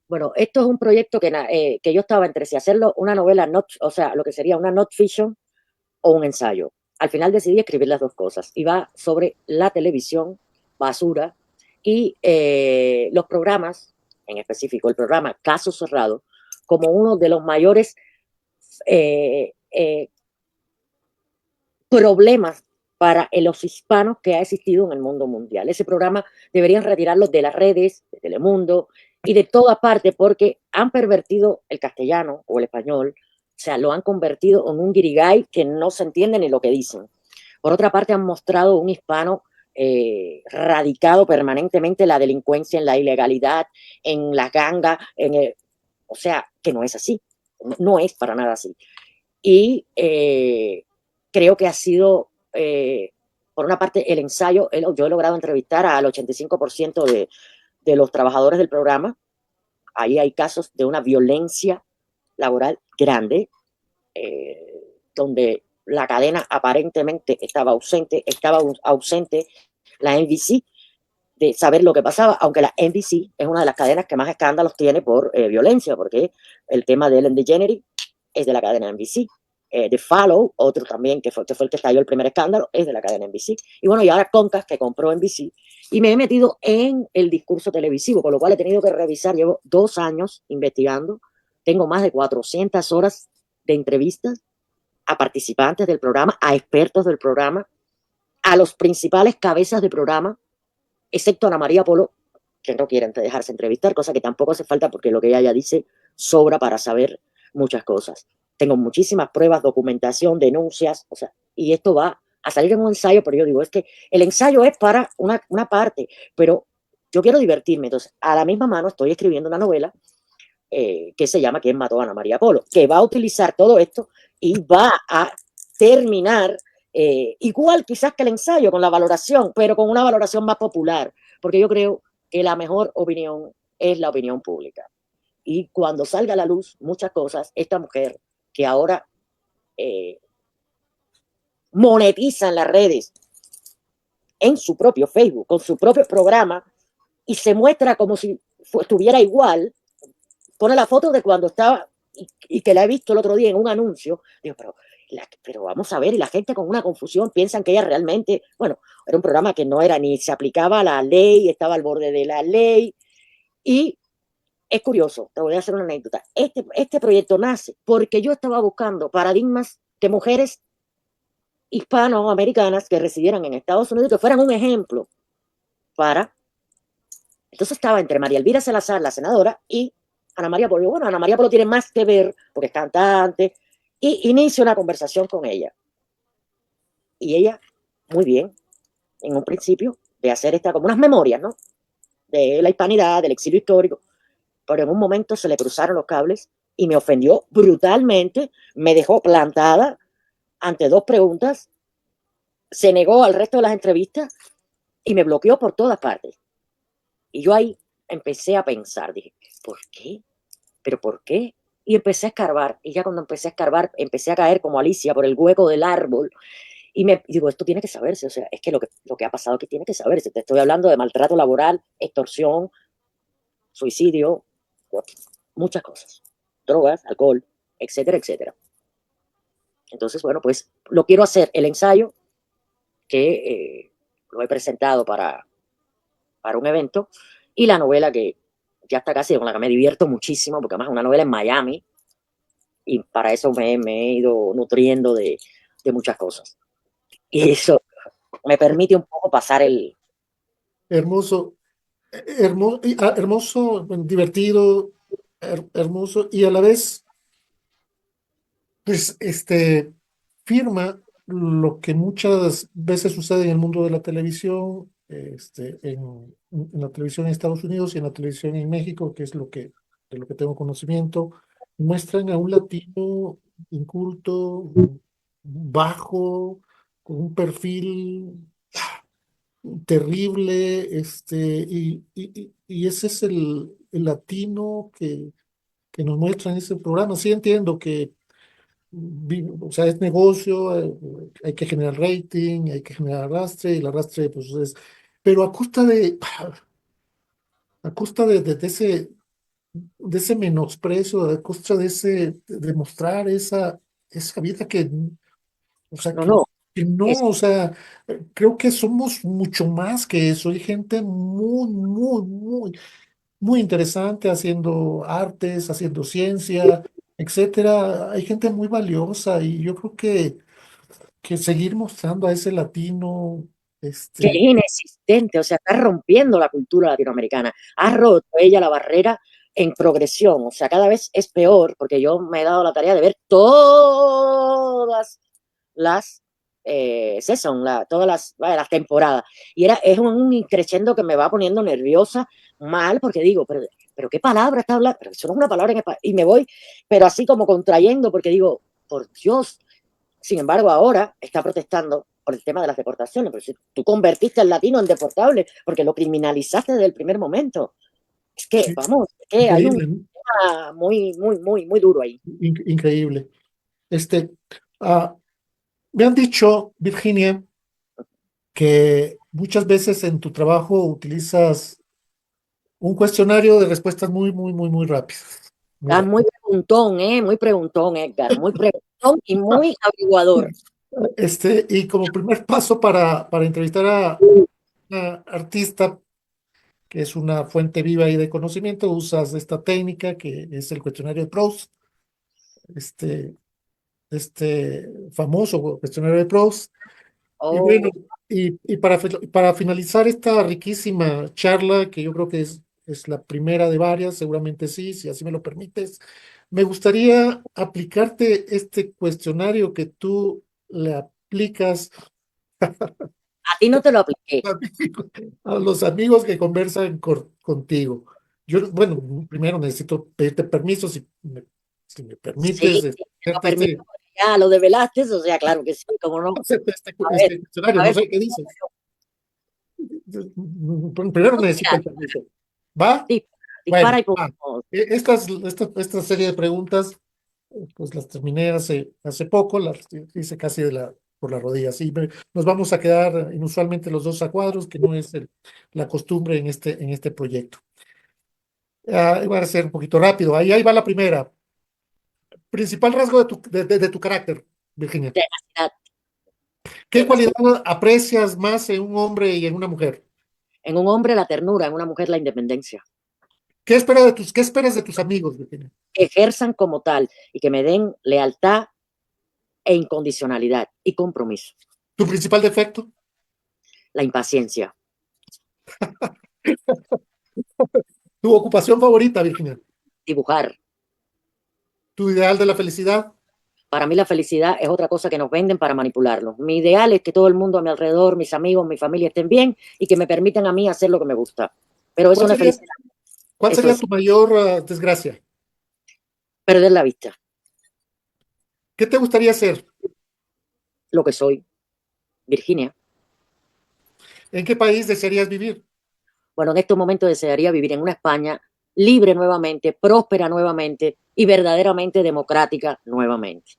Bueno, esto es un proyecto que yo estaba entre si hacerlo una novela, o sea, lo que sería una not fiction o un ensayo. Al final decidí escribir las dos cosas y va sobre la televisión, basura, y los programas, en específico el programa Caso Cerrado, como uno de los mayores eh, eh, problemas para los hispanos que ha existido en el mundo mundial. Ese programa deberían retirarlo de las redes, de Telemundo y de toda parte porque han pervertido el castellano o el español, o sea, lo han convertido en un guirigay que no se entiende ni lo que dicen. Por otra parte, han mostrado un hispano radicado permanentemente en la delincuencia, en la ilegalidad, en las gangas, o sea, que no es así, no es para nada así. Y creo que ha sido, por una parte, el ensayo, yo he logrado entrevistar al 85% de los trabajadores del programa. Ahí hay casos de una violencia laboral grande, donde la cadena aparentemente estaba ausente la NBC de saber lo que pasaba, aunque la NBC es una de las cadenas que más escándalos tiene por violencia, porque el tema de Ellen DeGeneres es de la cadena NBC. The Follow, otro también que fue el que estalló el primer escándalo, es de la cadena NBC. Y bueno, y ahora Comcast, que compró NBC, y me he metido en el discurso televisivo, con lo cual he tenido que revisar, llevo 2 años investigando, tengo más de 400 horas de entrevistas a participantes del programa, a expertos del programa, a los principales cabezas del programa, excepto Ana María Polo, que no quieren dejarse entrevistar, cosa que tampoco hace falta porque lo que ella ya dice sobra para saber muchas cosas. Tengo muchísimas pruebas, documentación, denuncias, o sea, y esto va a salir en un ensayo, pero yo digo, es que el ensayo es para una parte, pero yo quiero divertirme, entonces a la misma mano estoy escribiendo una novela que se llama ¿Quién mató a Ana María Polo?, que va a utilizar todo esto y va a terminar igual quizás que el ensayo, con la valoración, pero con una valoración más popular, porque yo creo que la mejor opinión es la opinión pública. Y cuando salga a la luz muchas cosas, esta mujer que ahora eh, monetiza en las redes, en su propio Facebook, con su propio programa, y se muestra como si estuviera igual, pone la foto de cuando estaba y que la he visto el otro día en un anuncio, digo, pero vamos a ver, y la gente con una confusión piensan que ella realmente, bueno, era un programa que no era ni se aplicaba a la ley, estaba al borde de la ley, y es curioso, te voy a hacer una anécdota, este proyecto nace porque yo estaba buscando paradigmas de mujeres hispanoamericanas que residieran en Estados Unidos que fueran un ejemplo para, entonces estaba entre María Elvira Salazar, la senadora, y Ana María Polo. Bueno, Ana María Polo tiene más que ver, porque es cantante, y inicio una conversación con ella. Y ella, muy bien, en un principio, de hacer como unas memorias, ¿no? De la hispanidad, del exilio histórico, pero en un momento se le cruzaron los cables y me ofendió brutalmente, me dejó plantada ante 2 preguntas, se negó al resto de las entrevistas y me bloqueó por todas partes. Y yo ahí empecé a pensar, dije, ¿por qué? ¿Pero por qué? Y empecé a escarbar, y ya cuando empecé a escarbar, empecé a caer como Alicia por el hueco del árbol, y me digo, esto tiene que saberse, o sea, es que lo que ha pasado aquí tiene que saberse, te estoy hablando de maltrato laboral, extorsión, suicidio, muchas cosas, drogas, alcohol, etcétera, etcétera. Entonces, bueno, pues lo quiero hacer, el ensayo, que lo he presentado para para un evento, y la novela que ya está casi, con la que me divierto muchísimo, porque además es una novela en Miami, y para eso me he ido nutriendo de muchas cosas. Y eso me permite un poco pasar el... Hermoso, hermoso, bueno, divertido, hermoso, y a la vez, pues, firma lo que muchas veces sucede en el mundo de la televisión, en la televisión en Estados Unidos y en la televisión en México, que es de lo que tengo conocimiento, muestran a un latino inculto, bajo, con un perfil terrible, y ese es el latino que nos muestra en ese programa. Sí entiendo que o sea, es negocio, hay que generar rating, hay que generar arrastre, y el arrastre, pues es, pero a costa de ese menosprecio, a costa de mostrar esa vida o sea, No, no, que no, es o sea, creo que somos mucho más que eso. Hay gente muy interesante haciendo artes, haciendo ciencia, etcétera. Hay gente muy valiosa y yo creo que seguir mostrando a ese latino, que es este, inexistente, o sea, está rompiendo la cultura latinoamericana. Ha roto ella la barrera en progresión, o sea, cada vez es peor, porque yo me he dado la tarea de ver todas las todas las temporadas. Y es un increciendo que me va poniendo nerviosa, mal, porque digo, pero qué palabra está hablando, pero eso no es una palabra en español. Y me voy, pero así como contrayendo, porque digo, por Dios. Sin embargo, ahora está protestando por el tema de las deportaciones. Pero si tú convertiste al latino en deportable porque lo criminalizaste desde el primer momento. Es que, sí, vamos, es que hay un increíble, ¿no? tema muy duro ahí. Increíble. Este, ah, Me han dicho, Virginia, que muchas veces en tu trabajo utilizas un cuestionario de respuestas muy rápidas. Muy Estás rápidas. muy preguntón, Edgar, muy preguntón y muy averiguador. Y como primer paso para entrevistar a una artista que es una fuente viva y de conocimiento, usas esta técnica que es el cuestionario de Proust, este, este famoso cuestionario de Proust. Y bueno, Oh, para finalizar esta riquísima charla, que yo creo que es la primera de varias, seguramente sí, si así me lo permites, me gustaría aplicarte este cuestionario que tú le aplicas a ti no te lo apliqué. a los amigos que conversan contigo. Yo, bueno, primero necesito pedirte permiso, si me Sí, permites, sí, te lo hacerte permito. Ya lo develaste, o sea, claro que sí, cómo no. A ver, este cuestionario, a no ver, sé qué dices. Primero necesito mira, el permiso. ¿Va? dispara Bueno, y va. punto. Esta serie de preguntas, pues las terminé hace poco, las hice casi por la rodilla. Sí, nos vamos a quedar inusualmente los dos a cuadros, que no es la costumbre en este proyecto. Voy a ser un poquito rápido. Ahí va la primera. Principal rasgo de tu carácter, Virginia. Tenacidad, ¿Qué cualidad tenacidad. aprecias más en un hombre y en una mujer? En un hombre la ternura, en una mujer la independencia. ¿Qué esperas de tus amigos, Virginia? Que ejerzan como tal y que me den lealtad e incondicionalidad y compromiso. ¿Tu principal defecto? La impaciencia, ¿Tu ocupación favorita, Virginia? dibujar. ¿Tu ideal de la felicidad? Para mí la felicidad es otra cosa que nos venden para manipularnos. Mi ideal es que todo el mundo a mi alrededor, mis amigos, mi familia estén bien y que me permitan a mí hacer lo que me gusta. Pero eso ¿Cuál no es sería, felicidad, cuál eso sería es tu mayor desgracia? perder la vista, ¿Qué te gustaría hacer? lo que soy, Virginia. ¿En qué país desearías vivir? Bueno, en estos momentos desearía vivir en una España libre nuevamente, próspera nuevamente y verdaderamente democrática nuevamente.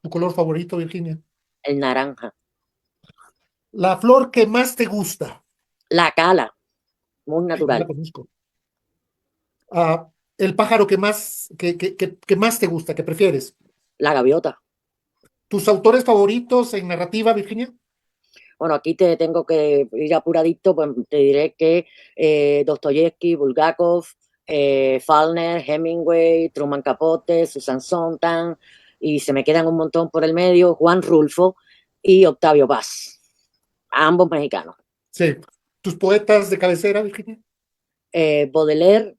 ¿Tu color favorito, Virginia? El naranja, La flor que más te gusta. la cala, muy No la natural, conozco. El pájaro que más te gusta, que prefieres. la gaviota. ¿Tus autores favoritos en narrativa, Virginia? Bueno, aquí te tengo que ir apuradito, pues te diré que Dostoyevsky, Bulgakov, Faulkner, Hemingway, Truman Capote, Susan Sontag, y se me quedan un montón por el medio, Juan Rulfo y Octavio Paz, ambos mexicanos. Sí. ¿Tus poetas de cabecera, Virginia? Baudelaire,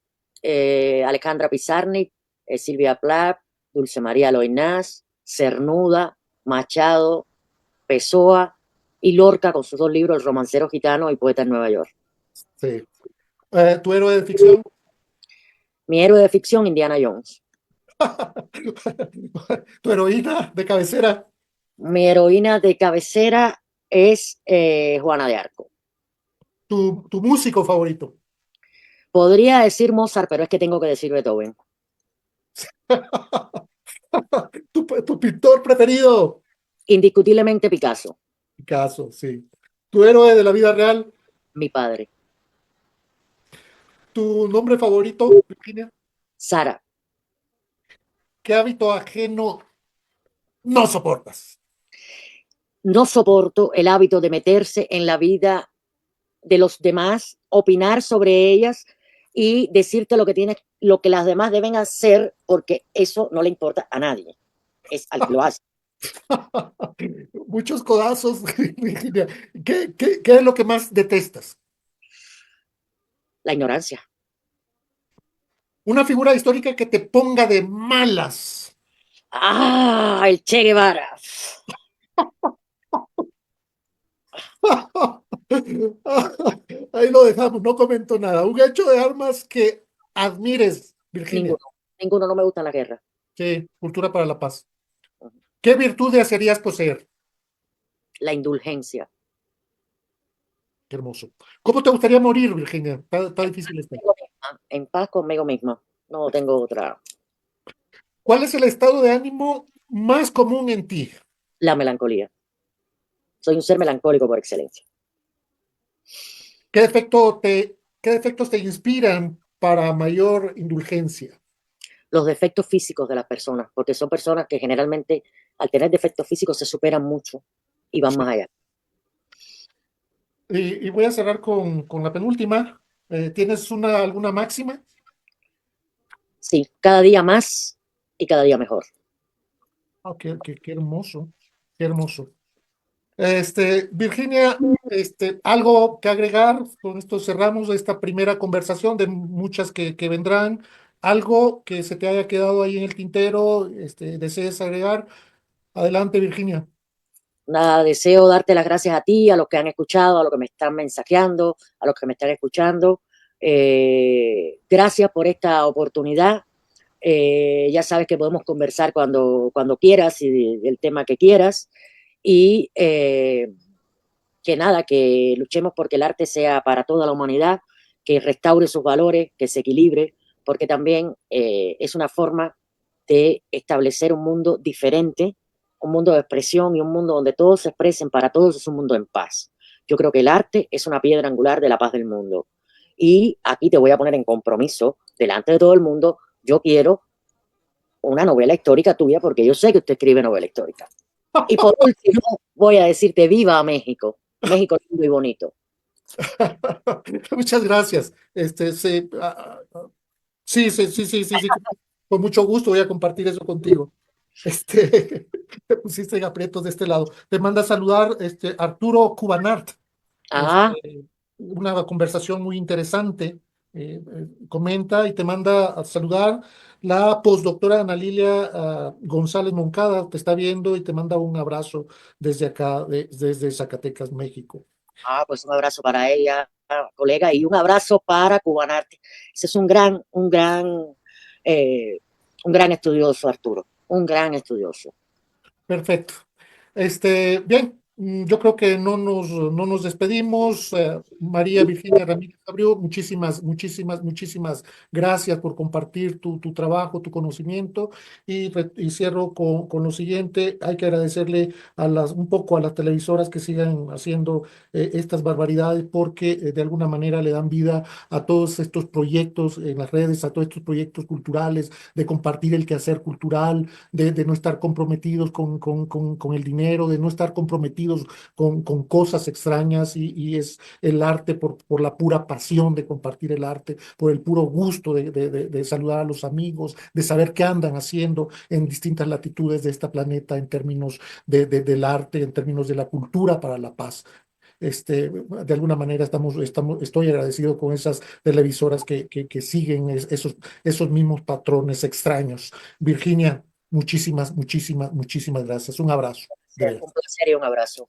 Alejandra Pizarnik, Silvia Plath, Dulce María Loinás, Cernuda, Machado, Pessoa y Lorca con sus dos libros, El romancero gitano y Poeta en Nueva York. Sí. ¿Tu héroe de ficción? Mi héroe de ficción, Indiana Jones. ¿Tu heroína de cabecera? Mi heroína de cabecera es Juana de Arco. ¿Tu músico favorito? Podría decir Mozart, pero es que tengo que decir Beethoven. ¿Tu pintor preferido? Indiscutiblemente Picasso, Picasso, sí. ¿Tu héroe de la vida real? mi padre. ¿Tu nombre favorito, Virginia? Sara, ¿Qué hábito ajeno no soportas? no soporto el hábito de meterse en la vida de los demás, opinar sobre ellas y decirte lo que tienes, lo que las demás deben hacer, porque eso no le importa a nadie, es al que lo hace. Muchos codazos, Virginia. ¿Qué es lo que más detestas? La ignorancia. Una figura histórica que te ponga de malas. Ah, el Che Guevara. Ahí lo dejamos, no comento nada. Un hecho de armas que admires, Virginia. Ninguno, ninguno, no me gusta la guerra. Sí, cultura para la paz. ¿Qué virtud desearías poseer? La indulgencia. Qué hermoso. ¿Cómo te gustaría morir, Virginia? Está difícil esto. En paz conmigo misma. No tengo otra. ¿Cuál es el estado de ánimo más común en ti? La melancolía. Soy un ser melancólico por excelencia. ¿Qué qué defectos te inspiran para mayor indulgencia? Los defectos físicos de las personas, porque son personas que generalmente al tener defectos físicos se superan mucho y van más allá. Y voy a cerrar con la penúltima. ¿Tienes alguna máxima? Sí, cada día más y cada día mejor. Ah, qué hermoso, qué hermoso. Virginia, algo que agregar, con esto cerramos esta primera conversación de muchas que vendrán, algo que se te haya quedado ahí en el tintero, desees agregar. Adelante, Virginia. Nada, deseo darte las gracias a ti, a los que han escuchado, a los que me están mensajeando, a los que me están escuchando. Gracias por esta oportunidad. Ya sabes que podemos conversar cuando quieras y del tema que quieras. Y que nada, que luchemos porque el arte sea para toda la humanidad, que restaure sus valores, que se equilibre, porque también es una forma de establecer un mundo diferente, un mundo de expresión y un mundo donde todos se expresen, para todos es un mundo en paz. Yo creo que el arte es una piedra angular de la paz del mundo. Y aquí te voy a poner en compromiso delante de todo el mundo. Yo quiero una novela histórica tuya porque yo sé que usted escribe novela histórica. Y por último, voy a decirte viva México. México lindo y bonito. Muchas gracias. Sí, sí, sí, sí, sí, sí, con mucho gusto voy a compartir eso contigo. Te pusiste en aprietos de este lado. Te manda a saludar Arturo Cubanart. Ah, Una conversación muy interesante. Comenta y te manda a saludar la postdoctora Ana Lilia González Moncada. Te está viendo y te manda un abrazo desde acá, desde Zacatecas, México. pues un abrazo para ella, colega, y un abrazo para Cubanarte. Ese es eh, un gran estudioso, Arturo, un gran estudioso. Perfecto. Bien, yo creo que no nos despedimos. María Virginia Ramírez Abreu, muchísimas gracias por compartir tu trabajo, tu conocimiento. Y cierro con lo siguiente. Hay que agradecerle un poco a las televisoras que sigan haciendo estas barbaridades porque de alguna manera le dan vida a todos estos proyectos en las redes, a todos estos proyectos culturales, de compartir el quehacer cultural, de no estar comprometidos con el dinero, de no estar comprometidos comprometidos con cosas extrañas y es el arte por la pura pasión de compartir el arte, por el puro gusto de saludar a los amigos, de saber qué andan haciendo en distintas latitudes de este planeta en términos del arte, en términos de la cultura para la paz. De alguna manera estoy agradecido con esas televisoras que siguen esos mismos patrones extraños. Virginia, muchísimas gracias. Un abrazo, de Un veras. placer y un abrazo.